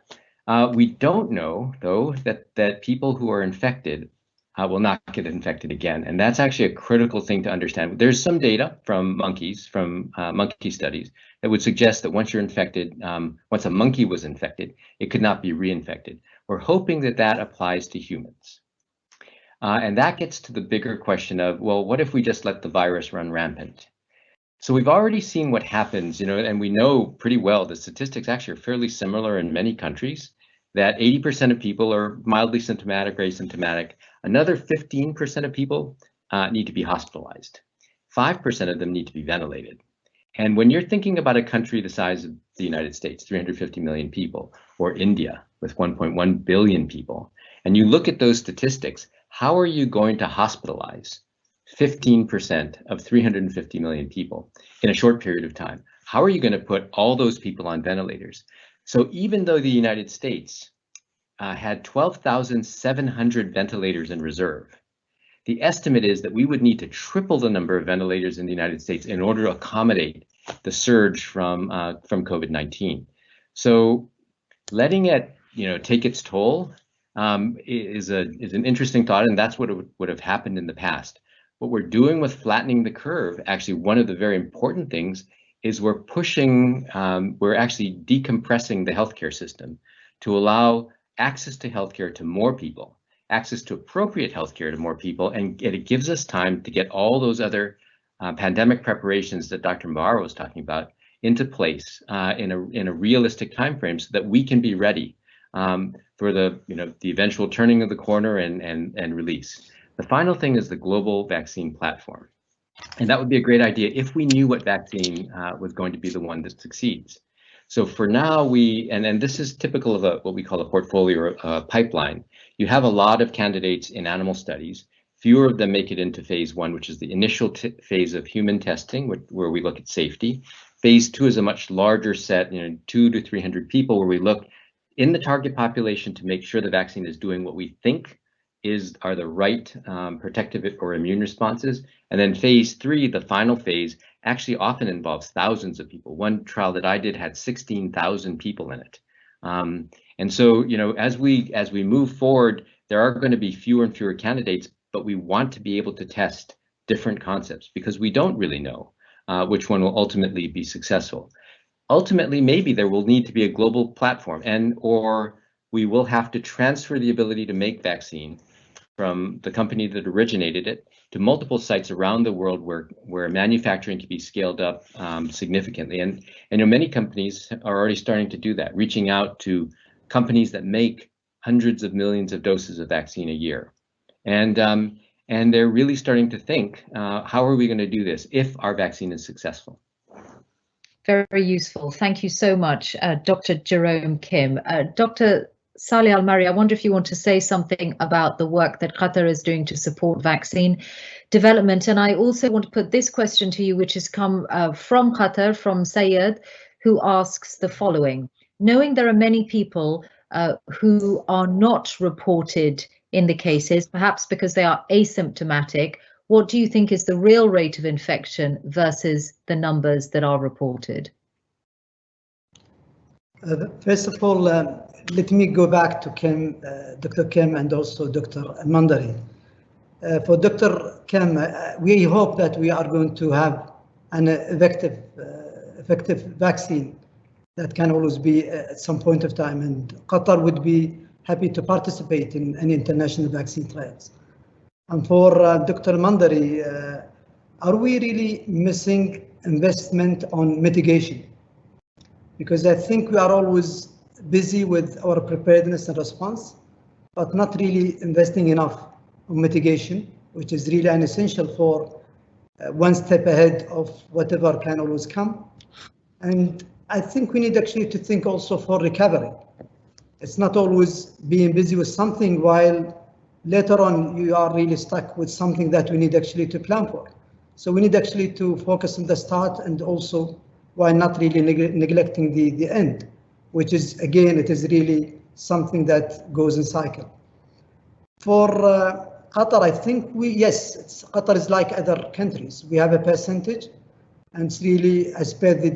We don't know, though, that people who are infected will not get infected again. And that's actually a critical thing to understand. There's some data from monkeys, from monkey studies, that would suggest that once you're infected, once a monkey was infected, it could not be reinfected. We're hoping that that applies to humans. And that gets to the bigger question of, well, what if we just let the virus run rampant? So we've already seen what happens, and we know pretty well the statistics actually are fairly similar in many countries, that 80% of people are mildly symptomatic or asymptomatic. Another 15% of people need to be hospitalized. 5% of them need to be ventilated. And when you're thinking about a country the size of the United States, 350 million people, or India with 1.1 billion people, and you look at those statistics, how are you going to hospitalize 15% of 350 million people in a short period of time? How are you going to put all those people on ventilators? So even though the United States had 12,700 ventilators in reserve, the estimate is that we would need to triple the number of ventilators in the United States in order to accommodate the surge from COVID-19. So letting it take its toll is an interesting thought, and that's what would have happened in the past. What we're doing with flattening the curve, actually one of the very important things is we're actually decompressing the healthcare system to allow access to healthcare to more people, access to appropriate healthcare to more people, and it gives us time to get all those other pandemic preparations that Dr. Nabarro was talking about into place in a realistic time frame, so that we can be ready for the eventual turning of the corner and release. The final thing is the global vaccine platform. And that would be a great idea if we knew what vaccine was going to be the one that succeeds. So for now, and this is typical of what we call a portfolio pipeline. You have a lot of candidates in animal studies. Fewer of them make it into phase 1, which is the initial phase of human testing, where we look at safety. Phase 2 is a much larger set, 200 to 300 people, where we look in the target population to make sure the vaccine is doing what we think are the right protective or immune responses. And then phase 3, the final phase, actually often involves thousands of people. One trial that I did had 16,000 people in it. And so, as we move forward, there are going to be fewer and fewer candidates, but we want to be able to test different concepts because we don't really know which one will ultimately be successful. Ultimately, maybe there will need to be a global platform, or we will have to transfer the ability to make vaccine from the company that originated it to multiple sites around the world where manufacturing can be scaled up significantly. And many companies are already starting to do that, reaching out to companies that make hundreds of millions of doses of vaccine a year. And they're really starting to think, how are we going to do this if our vaccine is successful? Very useful. Thank you so much, Dr. Jerome Kim. Dr. Saleh Al Ari, I wonder if you want to say something about the work that Qatar is doing to support vaccine development. And I also want to put this question to you, which has come from Qatar, from Sayed, who asks the following. Knowing there are many people who are not reported in the cases, perhaps because they are asymptomatic, what do you think is the real rate of infection versus the numbers that are reported? First of all, let me go back to Kim, Dr. Kim and also Dr. Mandari. For Dr. Kim, we hope that we are going to have an effective vaccine that can always be at some point of time, and Qatar would be happy to participate in any international vaccine trials. And for Dr. Mandari, are we really missing investment on mitigation? Because I think we are always busy with our preparedness and response, but not really investing enough on mitigation, which is really an essential for one step ahead of whatever can always come. And I think we need actually to think also for recovery. It's not always being busy with something while later on you are really stuck with something that we need actually to plan for. So we need actually to focus on the start and also while not really neglecting the end, which is, again, it is really something that goes in cycle. For Qatar, I think Qatar is like other countries. We have a percentage, and it's really, as per the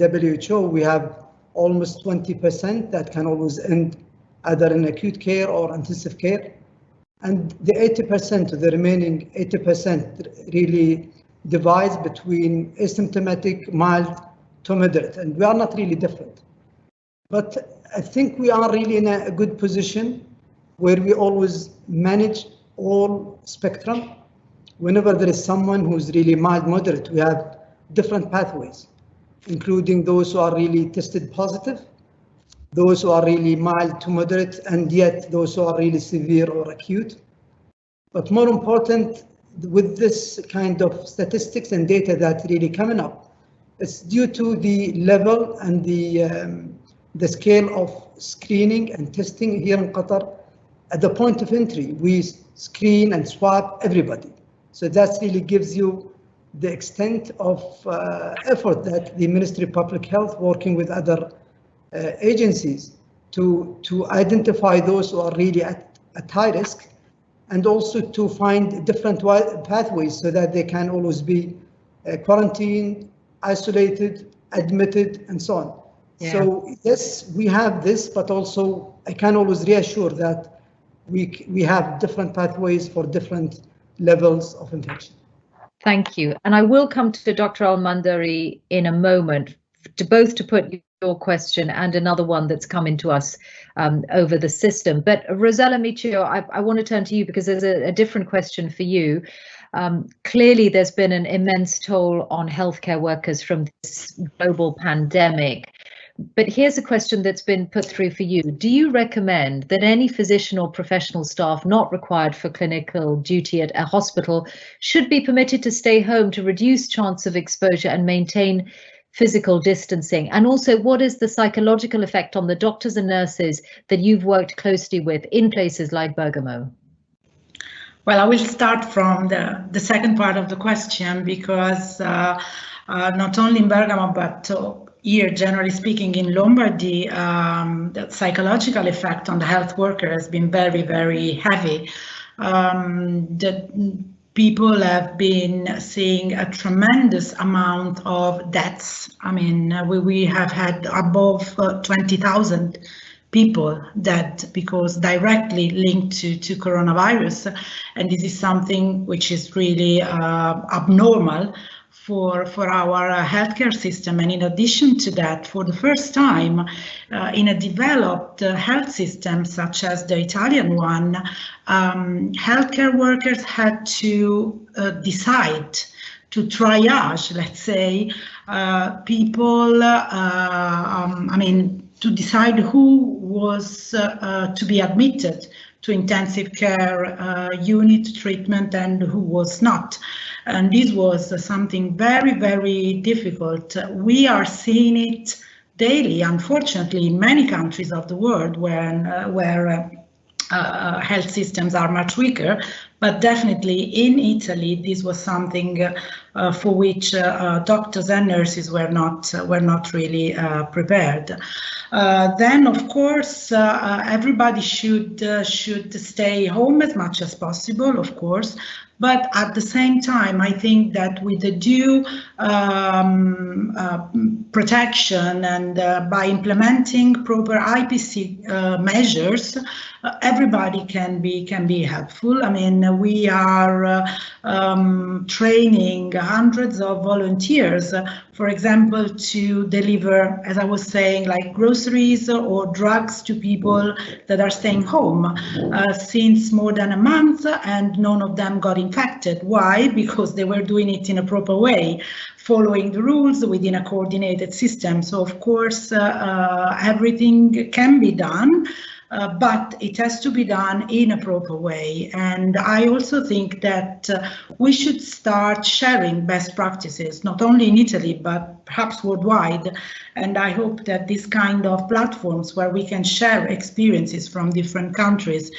WHO, we have almost 20% that can always end either in acute care or intensive care. And the 80%, the remaining 80% really divides between asymptomatic, mild to moderate, and we are not really different. But I think we are really in a good position where we always manage all spectrum. Whenever there is someone who's really mild, moderate, we have different pathways, including those who are really tested positive, those who are really mild to moderate, and yet those who are really severe or acute. But more important, with this kind of statistics and data that really coming up, it's due to the level and the scale of screening and testing here in Qatar. At the point of entry, we screen and swab everybody. So that really gives you the extent of effort that the Ministry of Public Health, working with other agencies, to identify those who are really at high risk, and also to find different pathways so that they can always be quarantined, isolated, admitted, and so on. Yeah. So yes, we have this, but also I can always reassure that we have different pathways for different levels of infection. Thank you. And I will come to Dr. Al Ari in a moment, to put your question and another one that's come into us over the system. But Rosella Michio, I want to turn to you because there's a different question for you. Clearly, there's been an immense toll on healthcare workers from this global pandemic. But here's a question that's been put through for you. Do you recommend that any physician or professional staff not required for clinical duty at a hospital should be permitted to stay home to reduce chance of exposure and maintain physical distancing? And also, what is the psychological effect on the doctors and nurses that you've worked closely with in places like Bergamo? Well, I will start from the second part of the question, because not only in Bergamo, but here, generally speaking, in Lombardy, the psychological effect on the health worker has been very, very heavy. The people have been seeing a tremendous amount of deaths. I mean, we have had above 20,000 people dead because directly linked to coronavirus. And this is something which is really abnormal for our healthcare system. And in addition to that, for the first time in a developed health system such as the Italian one, healthcare workers had to decide to triage, let's say, people, I mean, to decide who was to be admitted to intensive care unit treatment and who was not. And this was something very, very difficult. We are seeing it daily, unfortunately, in many countries of the world where health systems are much weaker, but definitely in Italy, this was something for which doctors and nurses were not really prepared. Then, of course, everybody should stay home as much as possible, of course. But at the same time, I think that with the due protection and by implementing proper IPC measures, everybody can be helpful. I mean, we are training hundreds of volunteers, for example, to deliver, as I was saying, like groceries or drugs to people that are staying home since more than a month, and none of them got infected. Why? Because they were doing it in a proper way, following the rules within a coordinated system. So of course, everything can be done, but it has to be done in a proper way. And I also think that we should start sharing best practices, not only in Italy, but perhaps worldwide. And I hope that this kind of platforms where we can share experiences from different countries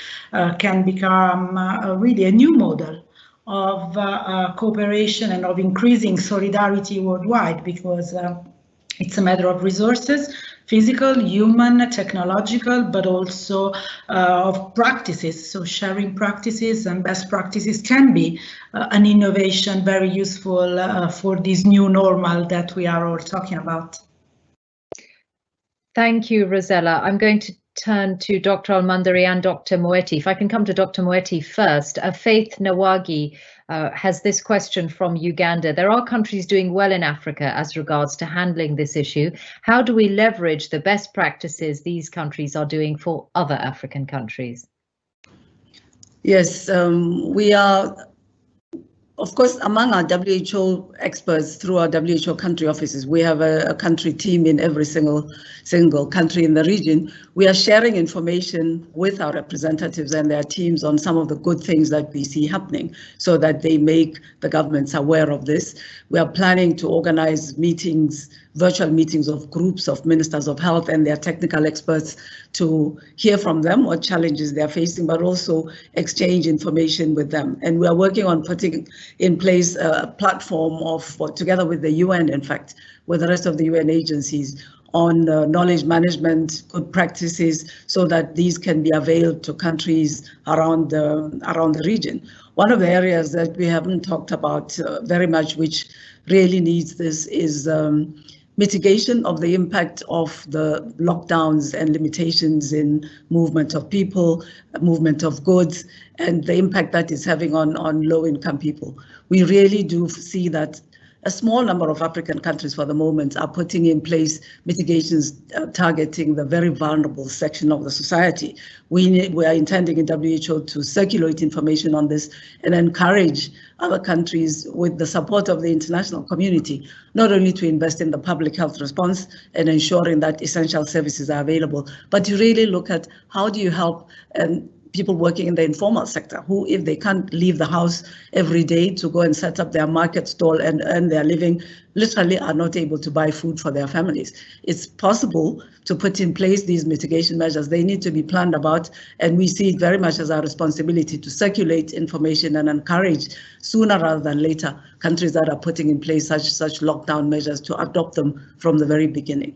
can become really a new model of cooperation and of increasing solidarity worldwide, because it's a matter of resources, physical, human, technological, but also of practices. So sharing practices and best practices can be an innovation very useful for this new normal that we are all talking about. Thank you, Rosella. I'm going to turn to Dr. Al-Mandari and Dr. Moeti. If I can come to Dr. Moeti first. Faith Nawagi has this question from Uganda. There are countries doing well in Africa as regards to handling this issue. How do we leverage the best practices these countries are doing for other African countries? Yes, we are, of course, among our WHO experts through our WHO country offices. We have a country team in every single country in the region. We are sharing information with our representatives and their teams on some of the good things that we see happening, so that they make the governments aware of this. We are planning to organize meetings, virtual meetings of groups of ministers of health and their technical experts to hear from them what challenges they're facing, but also exchange information with them. And we are working on putting in place a platform together with the UN, in fact, with the rest of the UN agencies, on knowledge management, good practices, so that these can be availed to countries around the region. One of the areas that we haven't talked about very much, which really needs this, is mitigation of the impact of the lockdowns and limitations in movement of people, movement of goods, and the impact that is having on low-income people. We really do see that a small number of African countries for the moment are putting in place mitigations targeting the very vulnerable section of the society. We are intending in WHO to circulate information on this and encourage other countries with the support of the international community, not only to invest in the public health response and ensuring that essential services are available, but to really look at how do you help people working in the informal sector who, if they can't leave the house every day to go and set up their market stall and earn their living, literally are not able to buy food for their families. It's possible to put in place these mitigation measures. They need to be planned about, and we see it very much as our responsibility to circulate information and encourage sooner rather than later countries that are putting in place such lockdown measures to adopt them from the very beginning.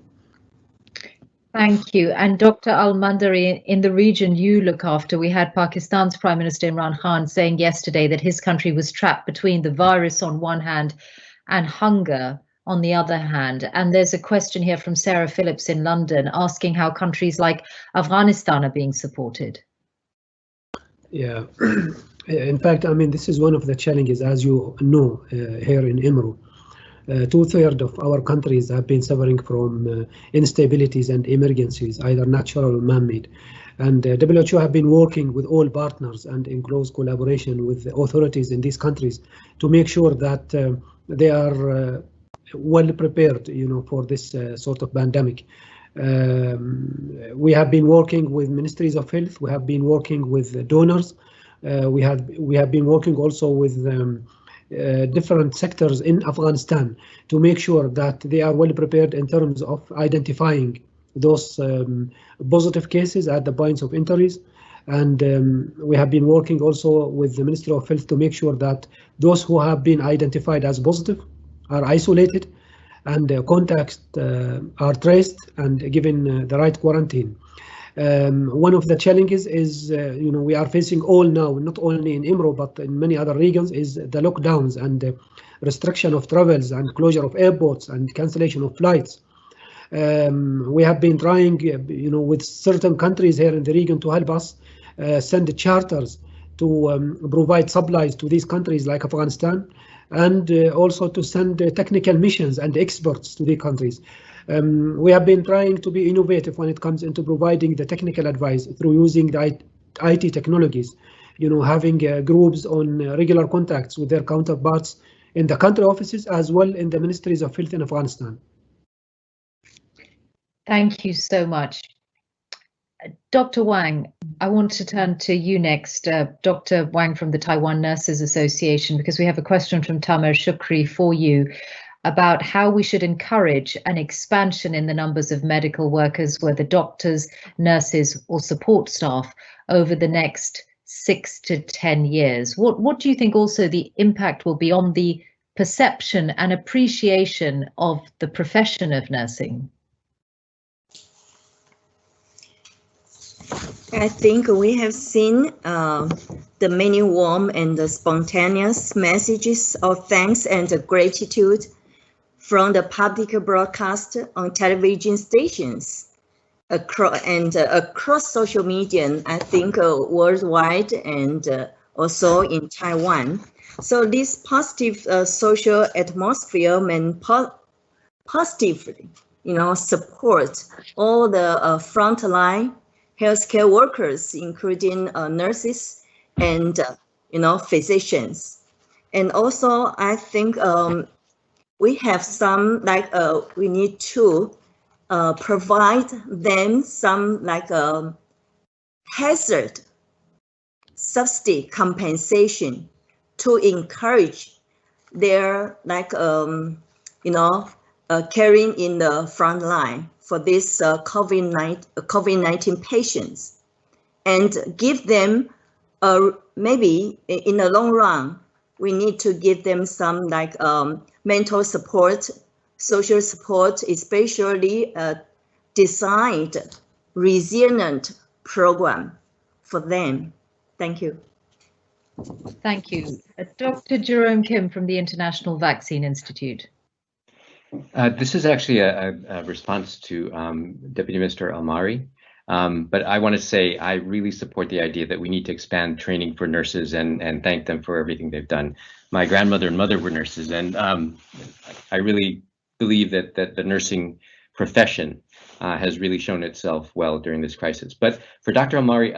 Thank you. And Dr. Al Ari, in the region you look after, we had Pakistan's Prime Minister Imran Khan saying yesterday that his country was trapped between the virus on one hand and hunger on the other hand. And there's a question here from Sarah Phillips in London asking how countries like Afghanistan are being supported. Yeah, in fact, I mean, this is one of the challenges, as you know, here in IMRO. 2/3 of our countries have been suffering from instabilities and emergencies, either natural or man-made. And WHO have been working with all partners and in close collaboration with the authorities in these countries to make sure that they are well prepared, for this sort of pandemic. We have been working with ministries of health. We have been working with donors. We have been working also with different sectors in Afghanistan to make sure that they are well prepared in terms of identifying those positive cases at the points of entries. And we have been working also with the Ministry of Health to make sure that those who have been identified as positive are isolated and contacts are traced and given the right quarantine. One of the challenges is, we are facing all now, not only in IMRO, but in many other regions, is the lockdowns and restriction of travels and closure of airports and cancellation of flights. We have been trying, with certain countries here in the region to help us send charters to provide supplies to these countries like Afghanistan, and also to send technical missions and experts to these countries. We have been trying to be innovative when it comes into providing the technical advice through using the IT technologies, having groups on regular contacts with their counterparts in the country offices as well in the ministries of health in Afghanistan. Thank you so much. Dr. Wang, I want to turn to you next, Dr. Wang from the Taiwan Nurses Association, because we have a question from Tamer Shukri for you about how we should encourage an expansion in the numbers of medical workers, whether doctors, nurses or support staff, over the next 6 to 10 years. What do you think also the impact will be on the perception and appreciation of the profession of nursing? I think we have seen the many warm and spontaneous messages of thanks and gratitude from the public broadcast on television stations across social media, I think worldwide and also in Taiwan. So this positive social atmosphere and positively, support all the frontline healthcare workers, including nurses and physicians. And also, I think we have some we need to provide them some hazard subsidy compensation to encourage their caring in the front line for this COVID-19 patients, and give them maybe in the long run, we need to give them some mental support, social support, especially designed resilient program for them. Thank you. Thank you. Dr. Jerome Kim from the International Vaccine Institute. This is actually a response to Deputy Minister Al Ari. But I want to say I really support the idea that we need to expand training for nurses and thank them for everything they've done. My grandmother and mother were nurses, and I really believe that the nursing profession has really shown itself well during this crisis. But for Dr. Al Ari,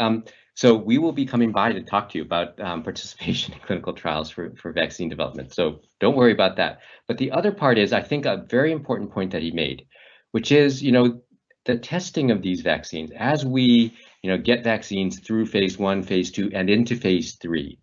so we will be coming by to talk to you about participation in clinical trials for vaccine development. So don't worry about that. But the other part is, I think, a very important point that he made, which is, the testing of these vaccines as we, get vaccines through phase 1, phase 2, and into phase 3.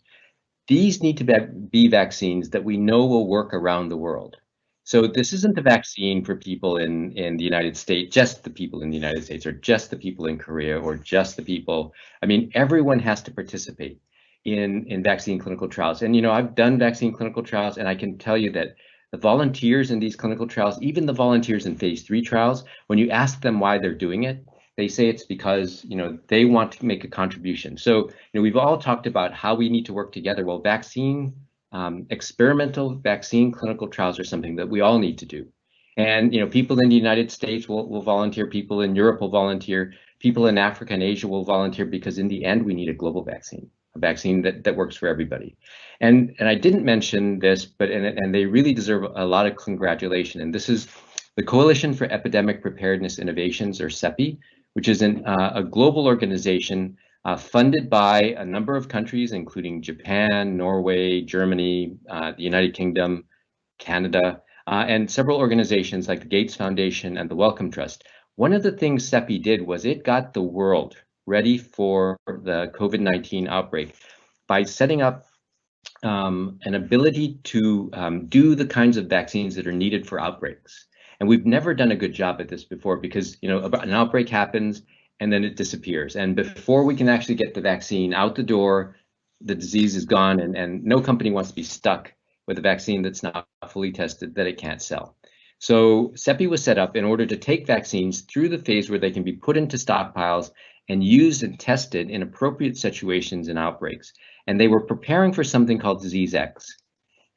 These need to be vaccines that we know will work around the world. So this isn't a vaccine for people in the United States, just the people in the United States, or just the people in Korea, or just the people. I mean, everyone has to participate in vaccine clinical trials. And, I've done vaccine clinical trials, and I can tell you that the volunteers in these clinical trials, even the volunteers in phase 3 trials, when you ask them why they're doing it, they say it's because, they want to make a contribution. So, we've all talked about how we need to work together. Well, experimental vaccine clinical trials are something that we all need to do. And, people in the United States will volunteer, people in Europe will volunteer, people in Africa and Asia will volunteer, because in the end, we need a global vaccine, a vaccine that works for everybody. And I didn't mention this, but and they really deserve a lot of congratulation. And this is the Coalition for Epidemic Preparedness Innovations, or CEPI, which is a global organization funded by a number of countries, including Japan, Norway, Germany, the United Kingdom, Canada, and several organizations like the Gates Foundation and the Wellcome Trust. One of the things CEPI did was it got the world ready for the COVID-19 outbreak by setting up an ability to do the kinds of vaccines that are needed for outbreaks. And we've never done a good job at this before, because an outbreak happens and then it disappears. And before we can actually get the vaccine out the door, the disease is gone, and no company wants to be stuck with a vaccine that's not fully tested that it can't sell. So CEPI was set up in order to take vaccines through the phase where they can be put into stockpiles and used and tested in appropriate situations and outbreaks. And they were preparing for something called Disease X.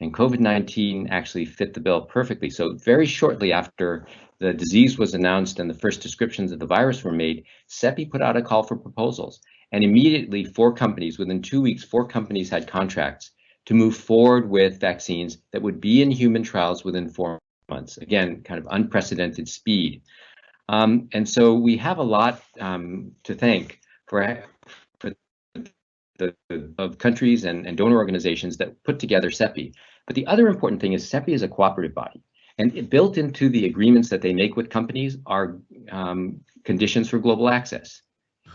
And COVID-19 actually fit the bill perfectly. So very shortly after the disease was announced and the first descriptions of the virus were made, CEPI put out a call for proposals. And immediately, 4 companies, within 2 weeks, 4 companies had contracts to move forward with vaccines that would be in human trials within 4 months. Again, kind of unprecedented speed. And so we have a lot to thank for of countries and donor organizations that put together CEPI. But the other important thing is CEPI is a cooperative body. And built into the agreements that they make with companies are conditions for global access.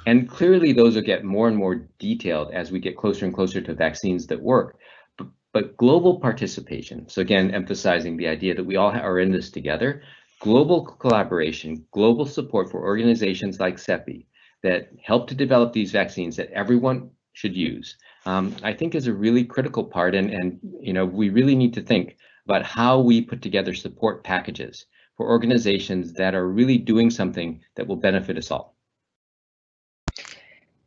And clearly those will get more and more detailed as we get closer and closer to vaccines that work. But global participation, so again, emphasizing the idea that we all are in this together, global collaboration, global support for organizations like CEPI that help to develop these vaccines that everyone should use, I think is a really critical part. And we really need to think about how we put together support packages for organizations that are really doing something that will benefit us all.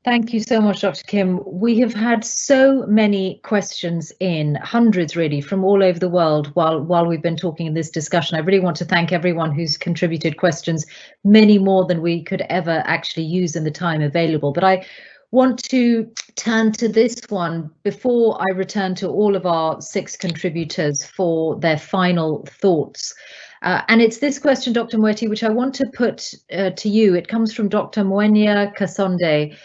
Thank you so much, Dr. Kim. We have had so many questions in, hundreds really, from all over the world while we've been talking in this discussion. I really want to thank everyone who's contributed questions, many more than we could ever actually use in the time available. But I want to turn to this one before I return to all of our 6 contributors for their final thoughts. And it's this question, Dr. Moeti, which I want to put to you. It comes from Dr. Mwenya Kasonde,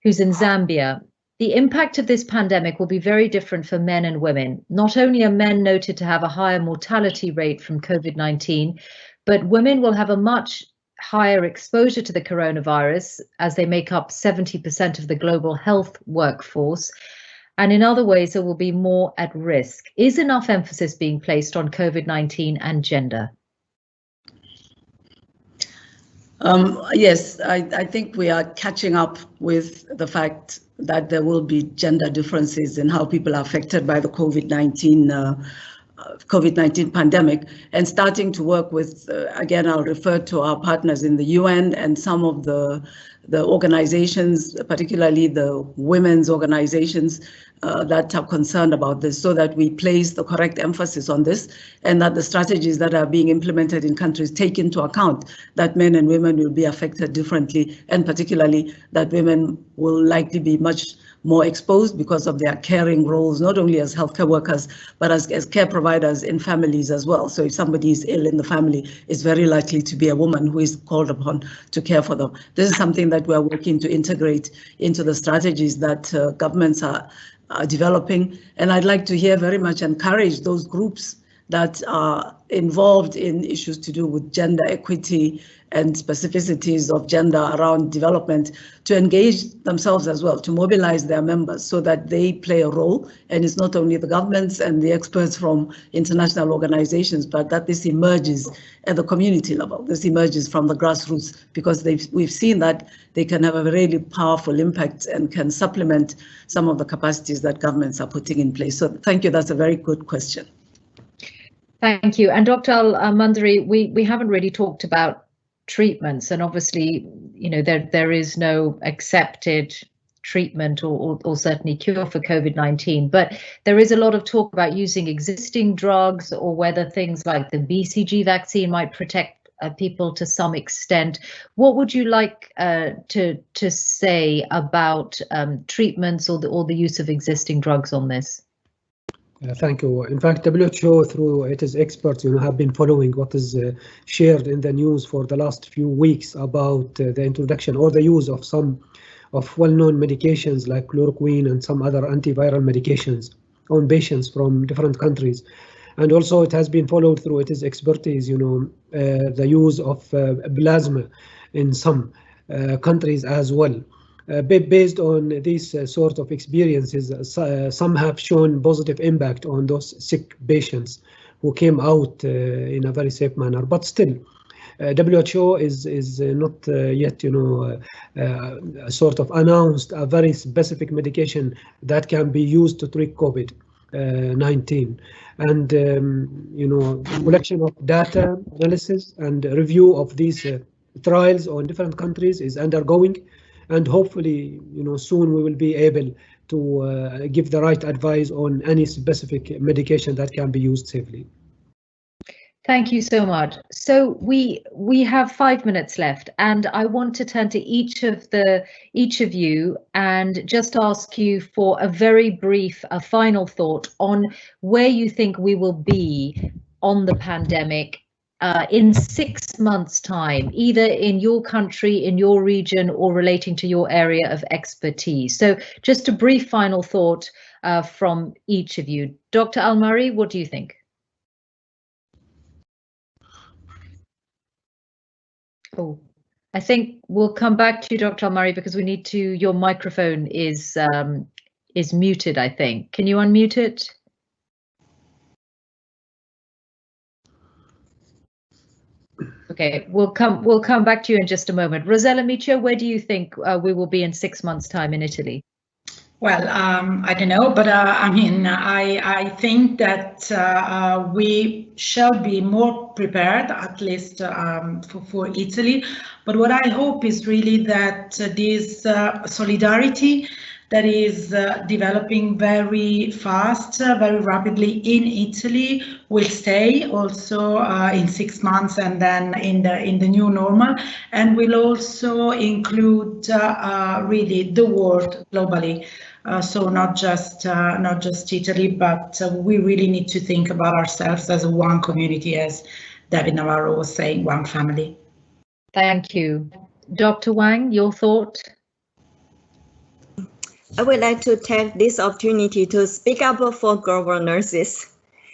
who's in Zambia. The impact of this pandemic will be very different for men and women. Not only are men noted to have a higher mortality rate from COVID-19, but women will have a much higher exposure to the coronavirus, as they make up 70% of the global health workforce. And in other ways, they will be more at risk. Is enough emphasis being placed on COVID-19 and gender? Yes, I think we are catching up with the fact that there will be gender differences in how people are affected by the COVID-19 COVID-19 pandemic, and starting to work with, again, I'll refer to our partners in the UN and some of the organizations, particularly the women's organizations that are concerned about this, so that we place the correct emphasis on this, and that the strategies that are being implemented in countries take into account that men and women will be affected differently, and particularly that women will likely be much more exposed because of their caring roles, not only as healthcare workers, but as care providers in families as well. So if somebody is ill in the family, it's very likely to be a woman who is called upon to care for them. This is something that we're working to integrate into the strategies that governments are developing. And I'd like to very much encourage those groups that are involved in issues to do with gender equity and specificities of gender around development to engage themselves as well, to mobilize their members so that they play a role. And it's not only the governments and the experts from international organizations, but that this emerges at the community level. This emerges from the grassroots, because we've seen that they can have a really powerful impact and can supplement some of the capacities that governments are putting in place. So thank you. That's a very good question. Thank you. And Dr. Al Ari, we haven't really talked about treatments, and obviously, you know, there is no accepted treatment or certainly cure for COVID-19, but there is a lot of talk about using existing drugs, or whether things like the BCG vaccine might protect people to some extent. What would you like to say about treatments or the use of existing drugs on this? Thank you. In fact, WHO, through its experts, have been following what is shared in the news for the last few weeks about the introduction or the use of some of well-known medications like chloroquine and some other antiviral medications on patients from different countries. And also it has been followed through its expertise, the use of plasma in some countries as well. Based on these sort of experiences, some have shown positive impact on those sick patients who came out in a very safe manner. But still, WHO is not yet, sort of announced a very specific medication that can be used to treat COVID-19. And, collection of data, analysis and review of these trials on different countries is undergoing. And hopefully, soon we will be able to give the right advice on any specific medication that can be used safely. Thank you so much. So we have 5 minutes left, and I want to turn to each of you and just ask you for a very brief, final thought on where you think we will be on the pandemic in 6 months' time, either in your country, in your region, or relating to your area of expertise. So just a brief final thought from each of you. Dr. Al Ari, what do you think? Oh, I think we'll come back to you, Dr. Al Ari, because we need to, your microphone is muted, I think. Can you unmute it? Okay, we'll come back to you in just a moment. Rosella Micio, where do you think we will be in 6 months' time in Italy? Well, I don't know, but I think that we shall be more prepared, at least for Italy. But what I hope is really that this solidarity that is developing very fast, very rapidly in Italy will stay also in 6 months, and then in the new normal, and will also include really the world globally. So not just Italy, but we really need to think about ourselves as one community, as David Nabarro was saying, one family. Thank you. Dr. Wang, your thought? I would like to take this opportunity to speak up for global nurses.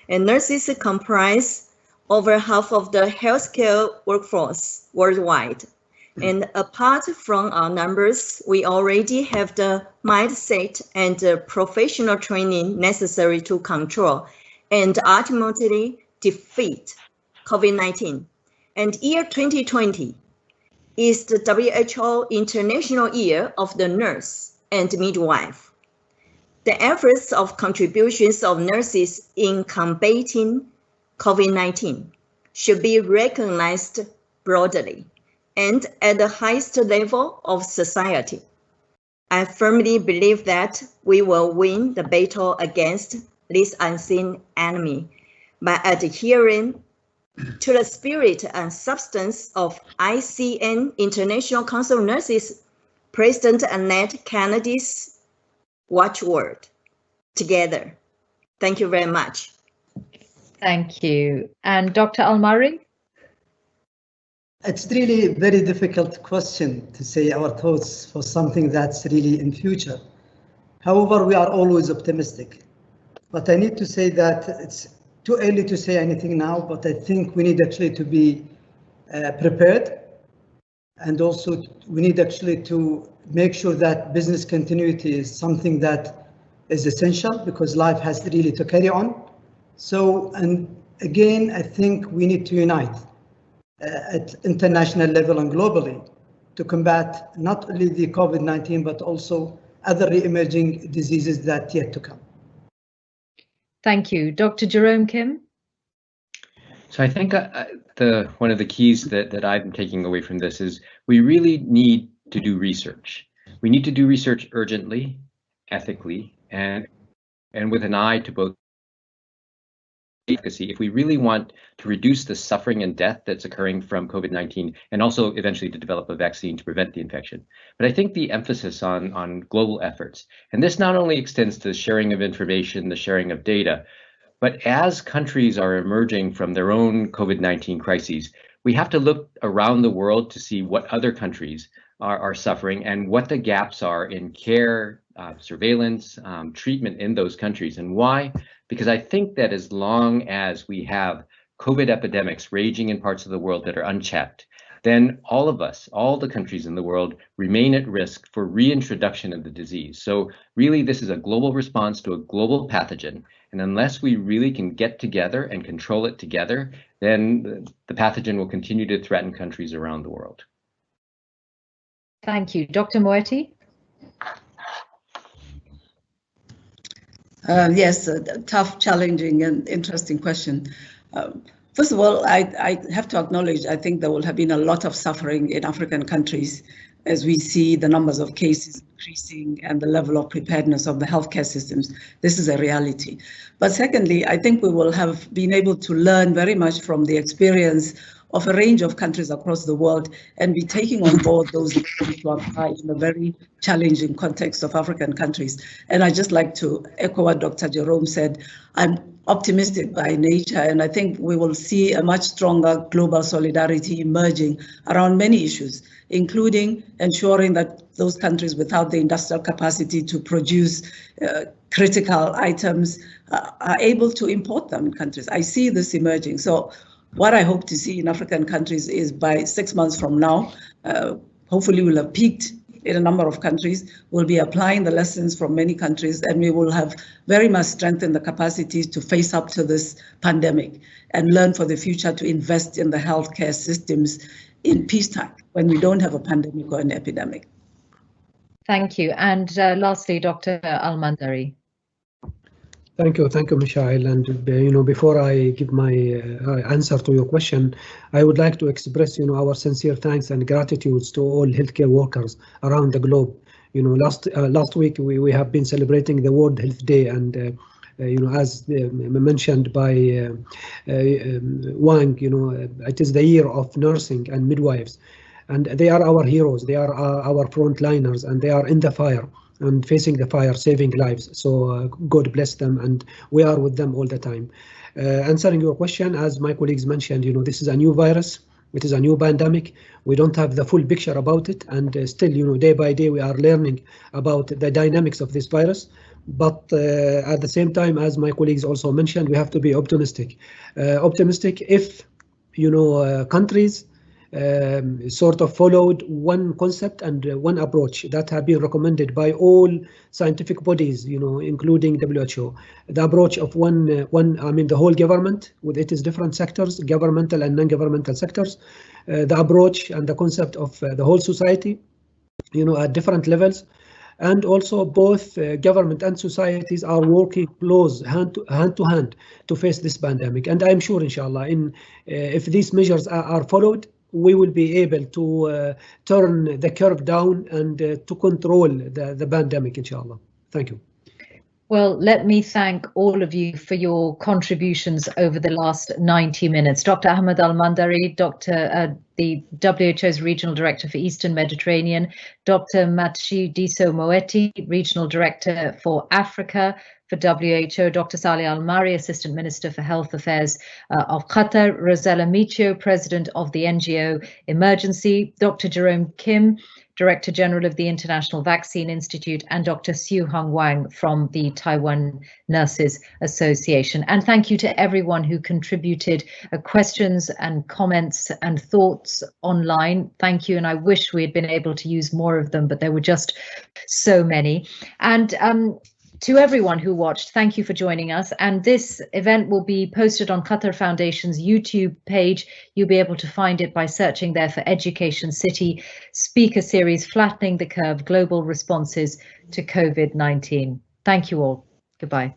And nurses comprise over half of the healthcare workforce worldwide. And apart from our numbers, we already have the mindset and the professional training necessary to control and ultimately defeat COVID-19. And year 2020 is the WHO International Year of the Nurse and Midwife. The efforts of contributions of nurses in combating COVID-19 should be recognized broadly and at the highest level of society. I firmly believe that we will win the battle against this unseen enemy by adhering to the spirit and substance of ICN, International Council of Nurses, President-elect Kennedy's watchword, together. Thank you very much. Thank you. And Dr. Al Ari? It's really a very difficult question to say our thoughts for something that's really in future. However, we are always optimistic. But I need to say that it's too early to say anything now, but I think we need actually to be prepared. And also we need actually to make sure that business continuity is something that is essential because life has really to carry on. So, and again, I think we need to unite at international level and globally to combat not only the COVID-19, but also other re-emerging diseases that yet to come. Thank you. Dr. Jerome Kim? So I think one of the keys that I'm taking away from this is we really need to do research. We need to do research urgently, ethically, and with an eye to both efficacy if we really want to reduce the suffering and death that's occurring from COVID-19 and also eventually to develop a vaccine to prevent the infection. But I think the emphasis on global efforts, and this not only extends to the sharing of information, the sharing of data, but as countries are emerging from their own COVID-19 crises, we have to look around the world to see what other countries are suffering and what the gaps are in care, surveillance, treatment in those countries. And why? Because I think that as long as we have COVID epidemics raging in parts of the world that are unchecked, then all of us, all the countries in the world, remain at risk for reintroduction of the disease. So really, this is a global response to a global pathogen. And unless we really can get together and control it together, then the pathogen will continue to threaten countries around the world. Thank you. Dr. Moeti? Yes, a tough, challenging, and interesting question. First of all, I have to acknowledge, I think there will have been a lot of suffering in African countries as we see the numbers of cases increasing and the level of preparedness of the healthcare systems. This is a reality. But secondly, I think we will have been able to learn very much from the experience of a range of countries across the world and be taking on board those lessons to apply in a very challenging context of African countries. And I just like to echo what Dr. Jerome said. I'm optimistic by nature, and I think we will see a much stronger global solidarity emerging around many issues, including ensuring that those countries without the industrial capacity to produce critical items are able to import them in countries. I see this emerging. So what I hope to see in African countries is by 6 months from now, hopefully we'll have peaked in a number of countries. We'll be applying the lessons from many countries, and we will have very much strengthened the capacities to face up to this pandemic and learn for the future to invest in the healthcare systems in peacetime when we don't have a pandemic or an epidemic. Thank you. And lastly, Dr. Al Ari. Thank you, Mishal. And before I give my answer to your question, I would like to express, our sincere thanks and gratitude to all healthcare workers around the globe. Last week we have been celebrating the World Health Day, and as mentioned by Wang, it is the year of nursing and midwives, and they are our heroes. They are our frontliners, and they are in the fire and facing the fire, saving lives. So God bless them, and we are with them all the time. Answering your question, as my colleagues mentioned, this is a new virus. It is a new pandemic. We don't have the full picture about it, and still, day by day, we are learning about the dynamics of this virus. But at the same time, as my colleagues also mentioned, we have to be optimistic. Optimistic if, countries sort of followed one concept and one approach that have been recommended by all scientific bodies, including WHO. The approach of the whole government with its different sectors, governmental and non-governmental sectors. The approach and the concept of the whole society, at different levels. and also both government and societies are working close, hand to hand, to face this pandemic. And I'm sure, inshallah, if these measures are followed, we will be able to turn the curve down and to control the pandemic, inshallah. Thank you. Well, let me thank all of you for your contributions over the last 90 minutes. Dr. Ahmad Al Ari, the WHO's Regional Director for Eastern Mediterranean, Dr. Matsu Sheedy, Regional Director for Africa for WHO, Dr. Saleh Al Mari, Assistant Minister for Health Affairs of Qatar, Rosella Micio, President of the NGO Emergency, Dr. Jerome Kim, Director General of the International Vaccine Institute, and Dr. Sue Hong Wang from the Taiwan Nurses Association. And thank you to everyone who contributed questions and comments and thoughts online. Thank you, and I wish we had been able to use more of them, but there were just so many. And to everyone who watched, thank you for joining us. And this event will be posted on Qatar Foundation's YouTube page. You'll be able to find it by searching there for Education City Speaker Series, Flattening the Curve, Global Responses to COVID-19. Thank you all. Goodbye.